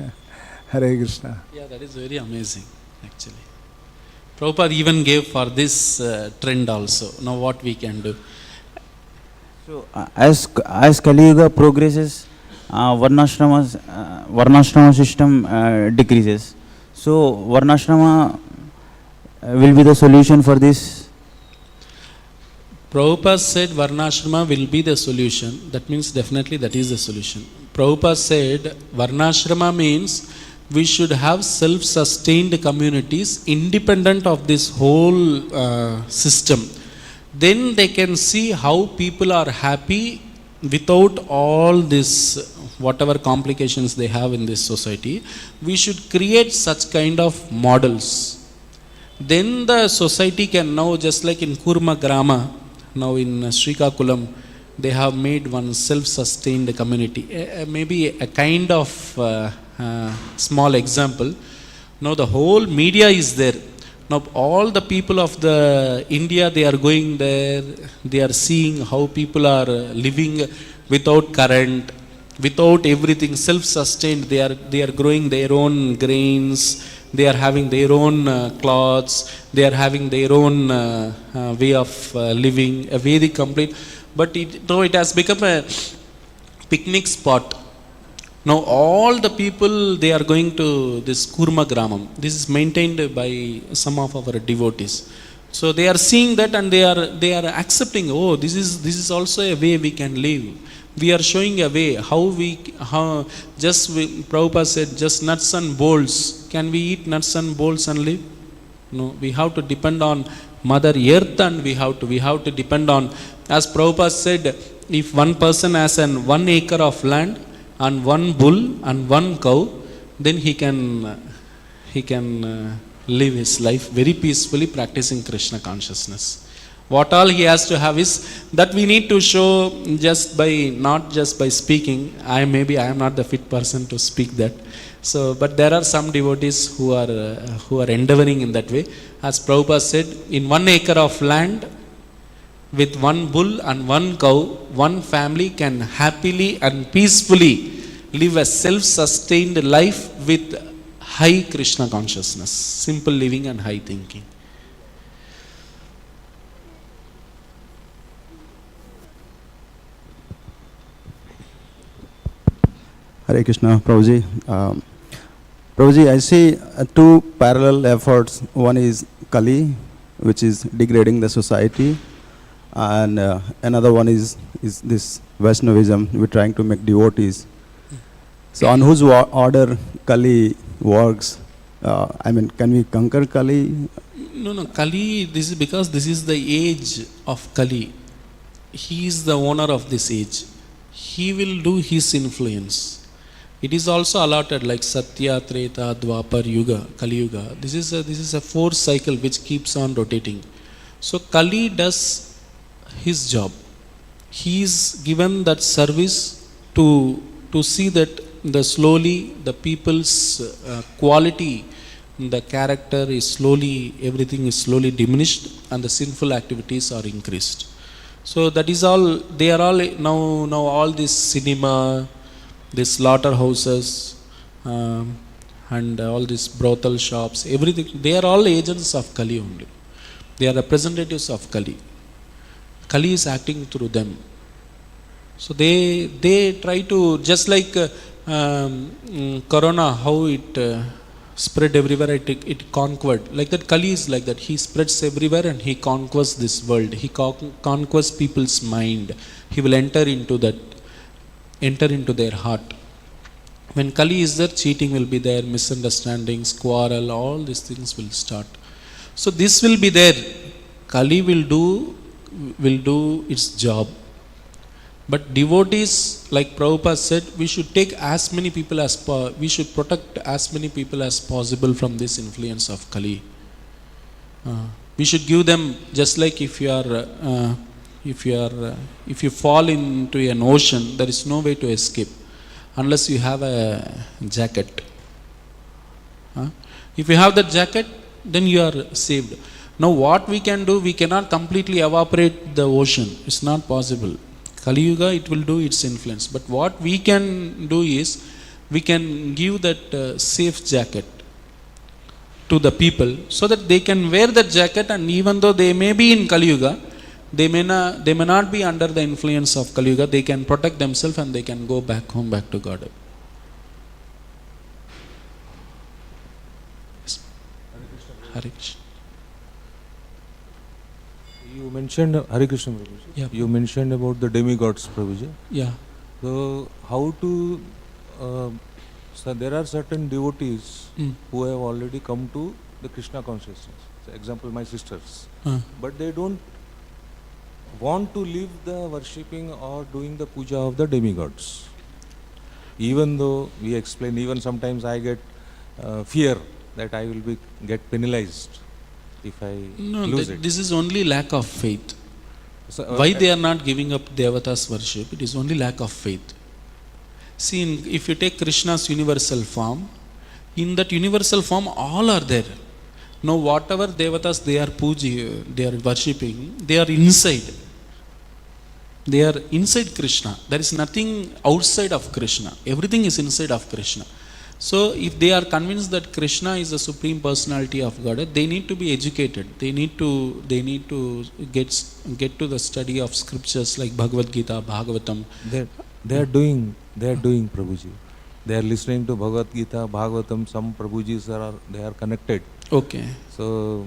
Hare Krishna. Yeah, that is very amazing, actually. Prabhupada even gave for this trend also. Now what we can do? So as Kali Yuga progresses, varnashrama system decreases. So varnashrama will be the solution for this. Prabhupada said Varnashrama will be the solution. That means definitely that is the solution. Prabhupada said Varnashrama means we should have self-sustained communities independent of this whole system. Then they can see how people are happy without all this, whatever complications they have in this society. We should create such kind of models. Then the society can now, just like in Kurma Grama, now in Srikakulam, they have made one self-sustained community. Maybe a kind of small example. Now the whole media is there. Now all the people of the India, they are going there, they are seeing how people are living without current, without everything, self-sustained. They are growing their own grains, they are having their own clothes, they are having their own way of living, a Vedic complete. But though it has become a picnic spot. Now all the people, they are going to this Kurma Gramam. This is maintained by some of our devotees. So they are seeing that and they are accepting, oh, this is also a way we can live. We are showing a way Prabhupada said, just nuts and bolts. Can we eat nuts and bolts and live? No, we have to depend on Mother Earth, and we have to depend on, as Prabhupada said, if one person has 1 acre of land and 1 bull and 1 cow, then he can live his life very peacefully practicing Krishna consciousness. What all he has to have is that we need to show not just by speaking. I am not the fit person to speak that. So, but there are some devotees who are endeavoring in that way. As Prabhupada said, in 1 acre of land, with 1 bull and 1 cow, 1 family can happily and peacefully live a self-sustained life with high Krishna consciousness, simple living and high thinking. Hare Krishna, Prabhuji. Prabhuji, I see 2 parallel efforts. One is Kali, which is degrading the society, and another one is this Vaishnavism. We're trying to make devotees. So on whose order Kali works? Can we conquer Kali? No, Kali, this is because this is the age of Kali. He is the owner of this age. He will do his influence. It is also allotted like Satya, Treta, Dwapar, Yuga, Kali Yuga. This is a 4 cycle which keeps on rotating. So Kali does his job. He is given that service to see that the people's quality, the character is everything is slowly diminished and the sinful activities are increased. So that is all, they are all now all this cinema, these slaughterhouses, and all these brothel shops, everything, they are all agents of Kali only. They are representatives of Kali. Kali is acting through them. So they try to, just like Corona, how it spread everywhere, it conquered. Like that, Kali is like that. He spreads everywhere and he conquers this world. He conquers people's mind. He will enter into their heart. When Kali is there, cheating will be there, misunderstandings, quarrel, all these things will start. So this will be there. Kali will do its job. But devotees, like Prabhupada said, we should take as many people we should protect as many people as possible from this influence of Kali. We should give them, just like if you fall into an ocean, there is no way to escape unless you have a jacket. If you have that jacket, then you are saved. Now what we can do, we cannot completely evaporate the ocean. It's not possible. Kali Yuga, it will do its influence. But what we can do is, we can give that safe jacket to the people so that they can wear that jacket, and even though they may be in Kali Yuga, they may not be under the influence of Kali Yuga, they can protect themselves and they can go back home, back to God. Hare Krishna. You mentioned Hare Krishna, Prabhuji. Yeah. You mentioned about the demigods, Prabhuji. Yeah. So how to? So there are certain devotees who have already come to the Krishna consciousness. For example, my sisters, but they don't want to leave the worshipping or doing the puja of the demigods. Even though we explain, even sometimes I get fear that I will get penalized if I lose it. This is only lack of faith. So, Why they are not giving up Devatas worship? It is only lack of faith. See, if you take Krishna's universal form, in that universal form all are there. Now whatever Devatas they are worshipping, they are inside. They are inside Krishna. There is nothing outside of Krishna. Everything is inside of Krishna. So if they are convinced that Krishna is the Supreme Personality of Godhead, they need to be educated. They need to get to the study of scriptures like Bhagavad Gita, Bhagavatam. They are doing, Prabhuji. They are listening to Bhagavad Gita, Bhagavatam. Some Prabhujis they are connected. Okay. So,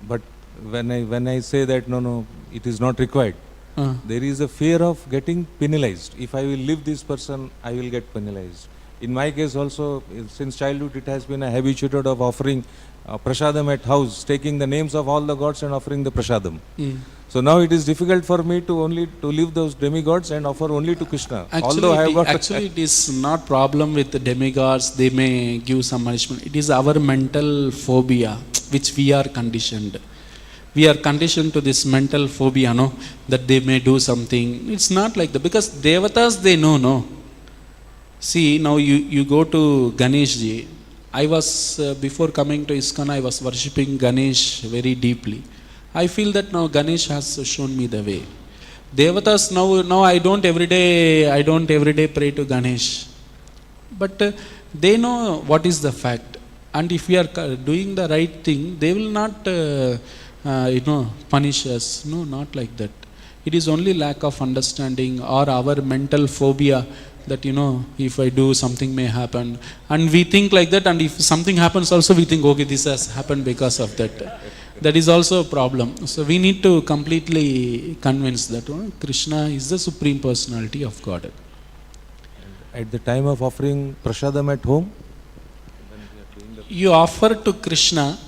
but when I say that no, it is not required. There is a fear of getting penalized. If I will leave this person, I will get penalized. In my case also, since childhood, it has been a habitude of offering prasadam at house, taking the names of all the gods and offering the prasadam. So now it is difficult for me to leave those demigods and offer only to Krishna. Actually, it is not problem with the demigods. They may give some punishment. It is our mental phobia which we are conditioned. We are conditioned to this mental phobia, no, that they may do something. It's not like that, because Devatas they know, no. See, now you go to Ganesh ji. I was, before coming to ISKCON, I was worshipping Ganesh very deeply. I feel that now Ganesh has shown me the way. Devatas, now I don't every day pray to Ganesh. But they know what is the fact. And if we are doing the right thing, they will not punish us. No, not like that. It is only lack of understanding or our mental phobia that, if I do, something may happen. And we think like that, and if something happens also, we think, okay, this has happened because of that. That is also a problem. So we need to completely convince that Krishna is the Supreme Personality of Godhead. At the time of offering prasadam at home, you offer to Krishna,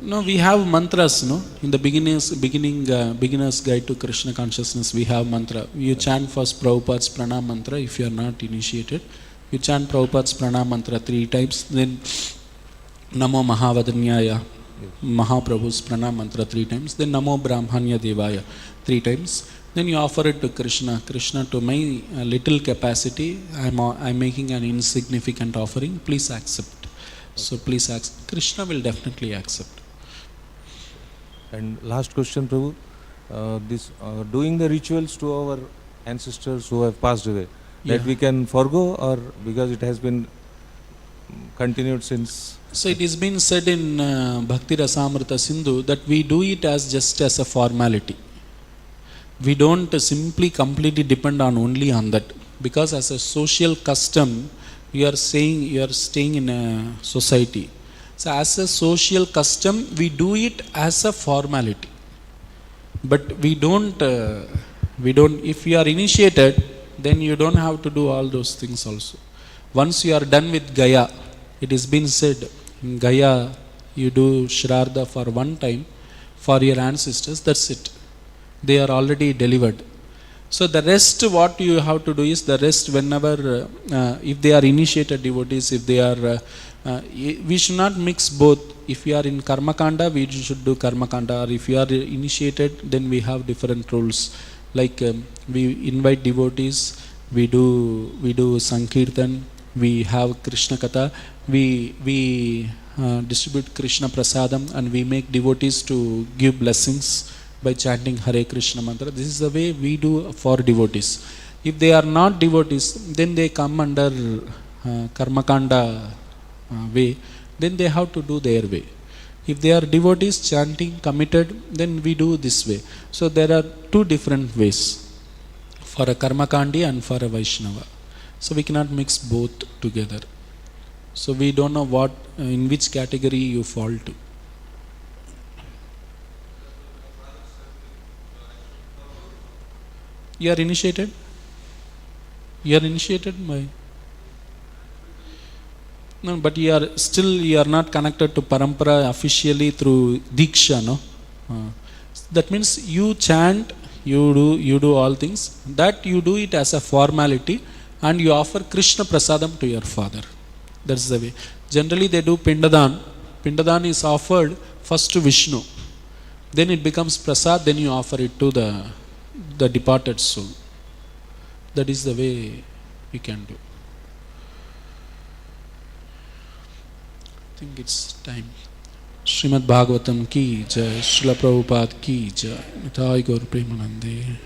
no, we have mantras, no? In the beginner's guide to Krishna consciousness, we have mantra. You chant first Prabhupada's pranam mantra if you are not initiated. You chant Prabhupada's pranam mantra 3 times, then Namo Mahavadanyaya, Mahaprabhu's pranam mantra 3 times, then Namo Brahmanya Devaya 3 times. Then you offer it to Krishna. Krishna, to my little capacity, I'm making an insignificant offering. Please accept. So please accept. Krishna will definitely accept. And last question, Prabhu. Doing the rituals to our ancestors who have passed away, that we can forgo, or because it has been continued since? So it has been said in Bhakti Rasamrita Sindhu that we do it just as a formality. We don't simply completely depend only on that, because as a social custom, you are staying in a society. So as a social custom, we do it as a formality. But we don't, if you are initiated, then you don't have to do all those things also. Once you are done with Gaya, it has been said, in Gaya, you do Shraddha for one time for your ancestors, that's it. They are already delivered. So the rest, what you have to do is, the rest whenever, if they are initiated devotees, if they are, we should not mix both. If you are in Karma Kanda, we should do Karma Kanda, or if you are initiated, then we have different rules. Like we invite devotees, we do Sankirtan, we have Krishna Katha, we distribute Krishna Prasadam, and we make devotees to give blessings by chanting Hare Krishna mantra. This is the way we do for devotees. If they are not devotees, then they come under karmakanda way, then they have to do their way. If they are devotees chanting committed, then we do this way. So there are two different ways, for a karmakandi and for a Vaishnava. So we cannot mix both together. So we don't know what in which category you fall to. You are initiated? You are initiated by? No, but you are not connected to parampara officially through diksha, no? That means you chant, you do all things. That you do it as a formality, and you offer Krishna prasadam to your father. That's the way. Generally they do pindadan. Pindadan is offered first to Vishnu. Then it becomes prasad, then you offer it to the departed soul. That is the way we can do. I think it's time. Śrīmad-Bhāgavatam ki jai, Srila Prabhupada ki jai, Nitai Gaur Premanande.